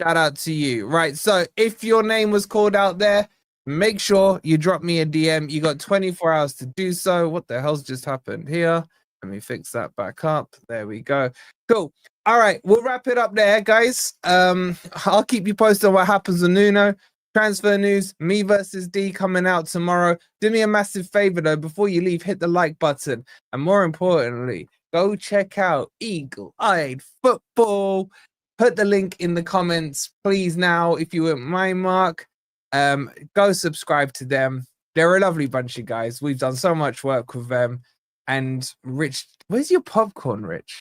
Shout out to you. Right, so if your name was called out there, make sure you drop me a DM. You got 24 hours to do so. What the hell's just happened here? Let me fix that back up. There we go. Cool. All right, we'll wrap it up there, guys. I'll keep you posted on what happens with Nuno. Transfer news, me versus D coming out tomorrow. Do me a massive favor, though. Before you leave, hit the like button. And more importantly, go check out Eagle-Eyed Football. Put the link in the comments, please, now, if you wouldn't mind, Mark. Go subscribe to them. They're a lovely bunch of guys. We've done so much work with them. And Rich, where's your popcorn, Rich?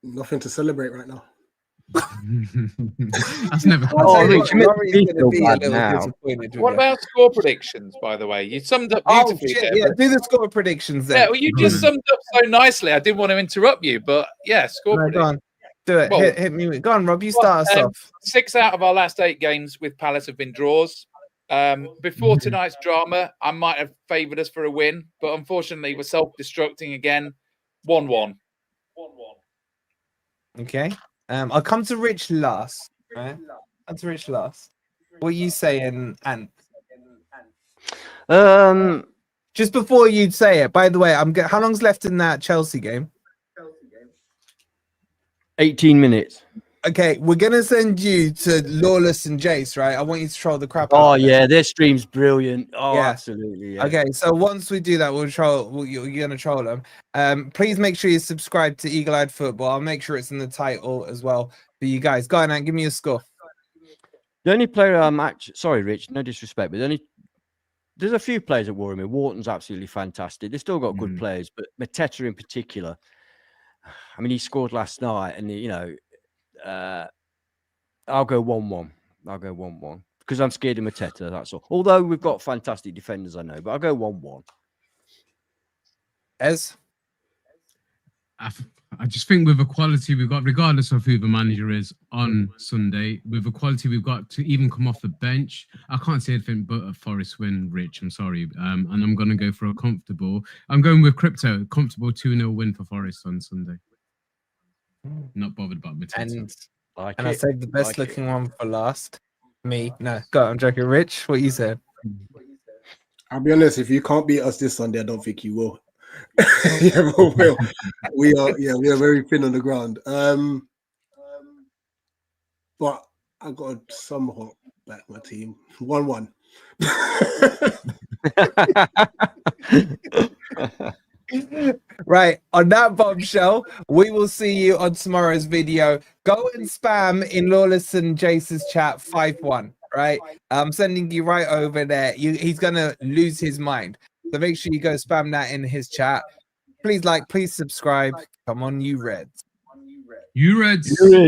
Nothing to celebrate right now.
That's never.
Rich, Rory's going to be a little disappointed.
What about score predictions, by the way? You summed up beautifully.
Yeah, do the score predictions then.
Yeah, well, you just summed up so nicely. I didn't want to interrupt you, but yeah, score predictions.
Do it. Well, hit me. Go on, Rob. You start us off.
6 out of our last 8 games with Palace have been draws. Before tonight's drama, I might have favoured us for a win, but unfortunately, we're self-destructing again. 1-1.
Okay. I'll come to Rich last. Right? Come to Rich last. What are you saying, Ant? Just before you'd say it, by the way, how long's left in that Chelsea game?
18 minutes.
Okay, we're gonna send you to Lawless and Jace, right? I want you to troll the crap out
Oh
of them.
yeah, their stream's brilliant. Oh,
Yeah.
absolutely. Yeah.
Okay, so once we do that, you're gonna troll them. Please make sure you subscribe to Eagle Eyed Football. I'll make sure it's in the title as well for you guys. Go on, Ant, give me a score.
The only player sorry, Rich, no disrespect, but there's a few players that worry me. Wharton's absolutely fantastic. They've still got good players, but Mateta in particular. I mean, he scored last night, and I'll go 1-1. I'll go 1-1 because I'm scared of Mateta. That's all. Although we've got fantastic defenders, I know, but I'll go 1-1.
Ez?
I just think with the quality we've got, regardless of who the manager is on Sunday, with the quality we've got to even come off the bench, I can't say anything but a Forest win, Rich. I'm sorry. And I'm going to go for I'm going with Crypto, comfortable 2-0 win for Forest on Sunday. Not bothered about Mateta.
And I saved the best looking one for last. Me. No, go on, I'm joking. Rich, what you said?
I'll be honest, if you can't beat us this Sunday, I don't think you will. Yeah, but we are very thin on the ground. But I got some hope back my team. 1-1.
Right, on that bombshell, we will see you on tomorrow's video. Go and spam in Lawless and Jace's chat 5-1. Right, I'm sending you right over there. He's gonna lose his mind. So make sure you go spam that in his chat. Please like, please subscribe. Come on, you Reds.
You Reds.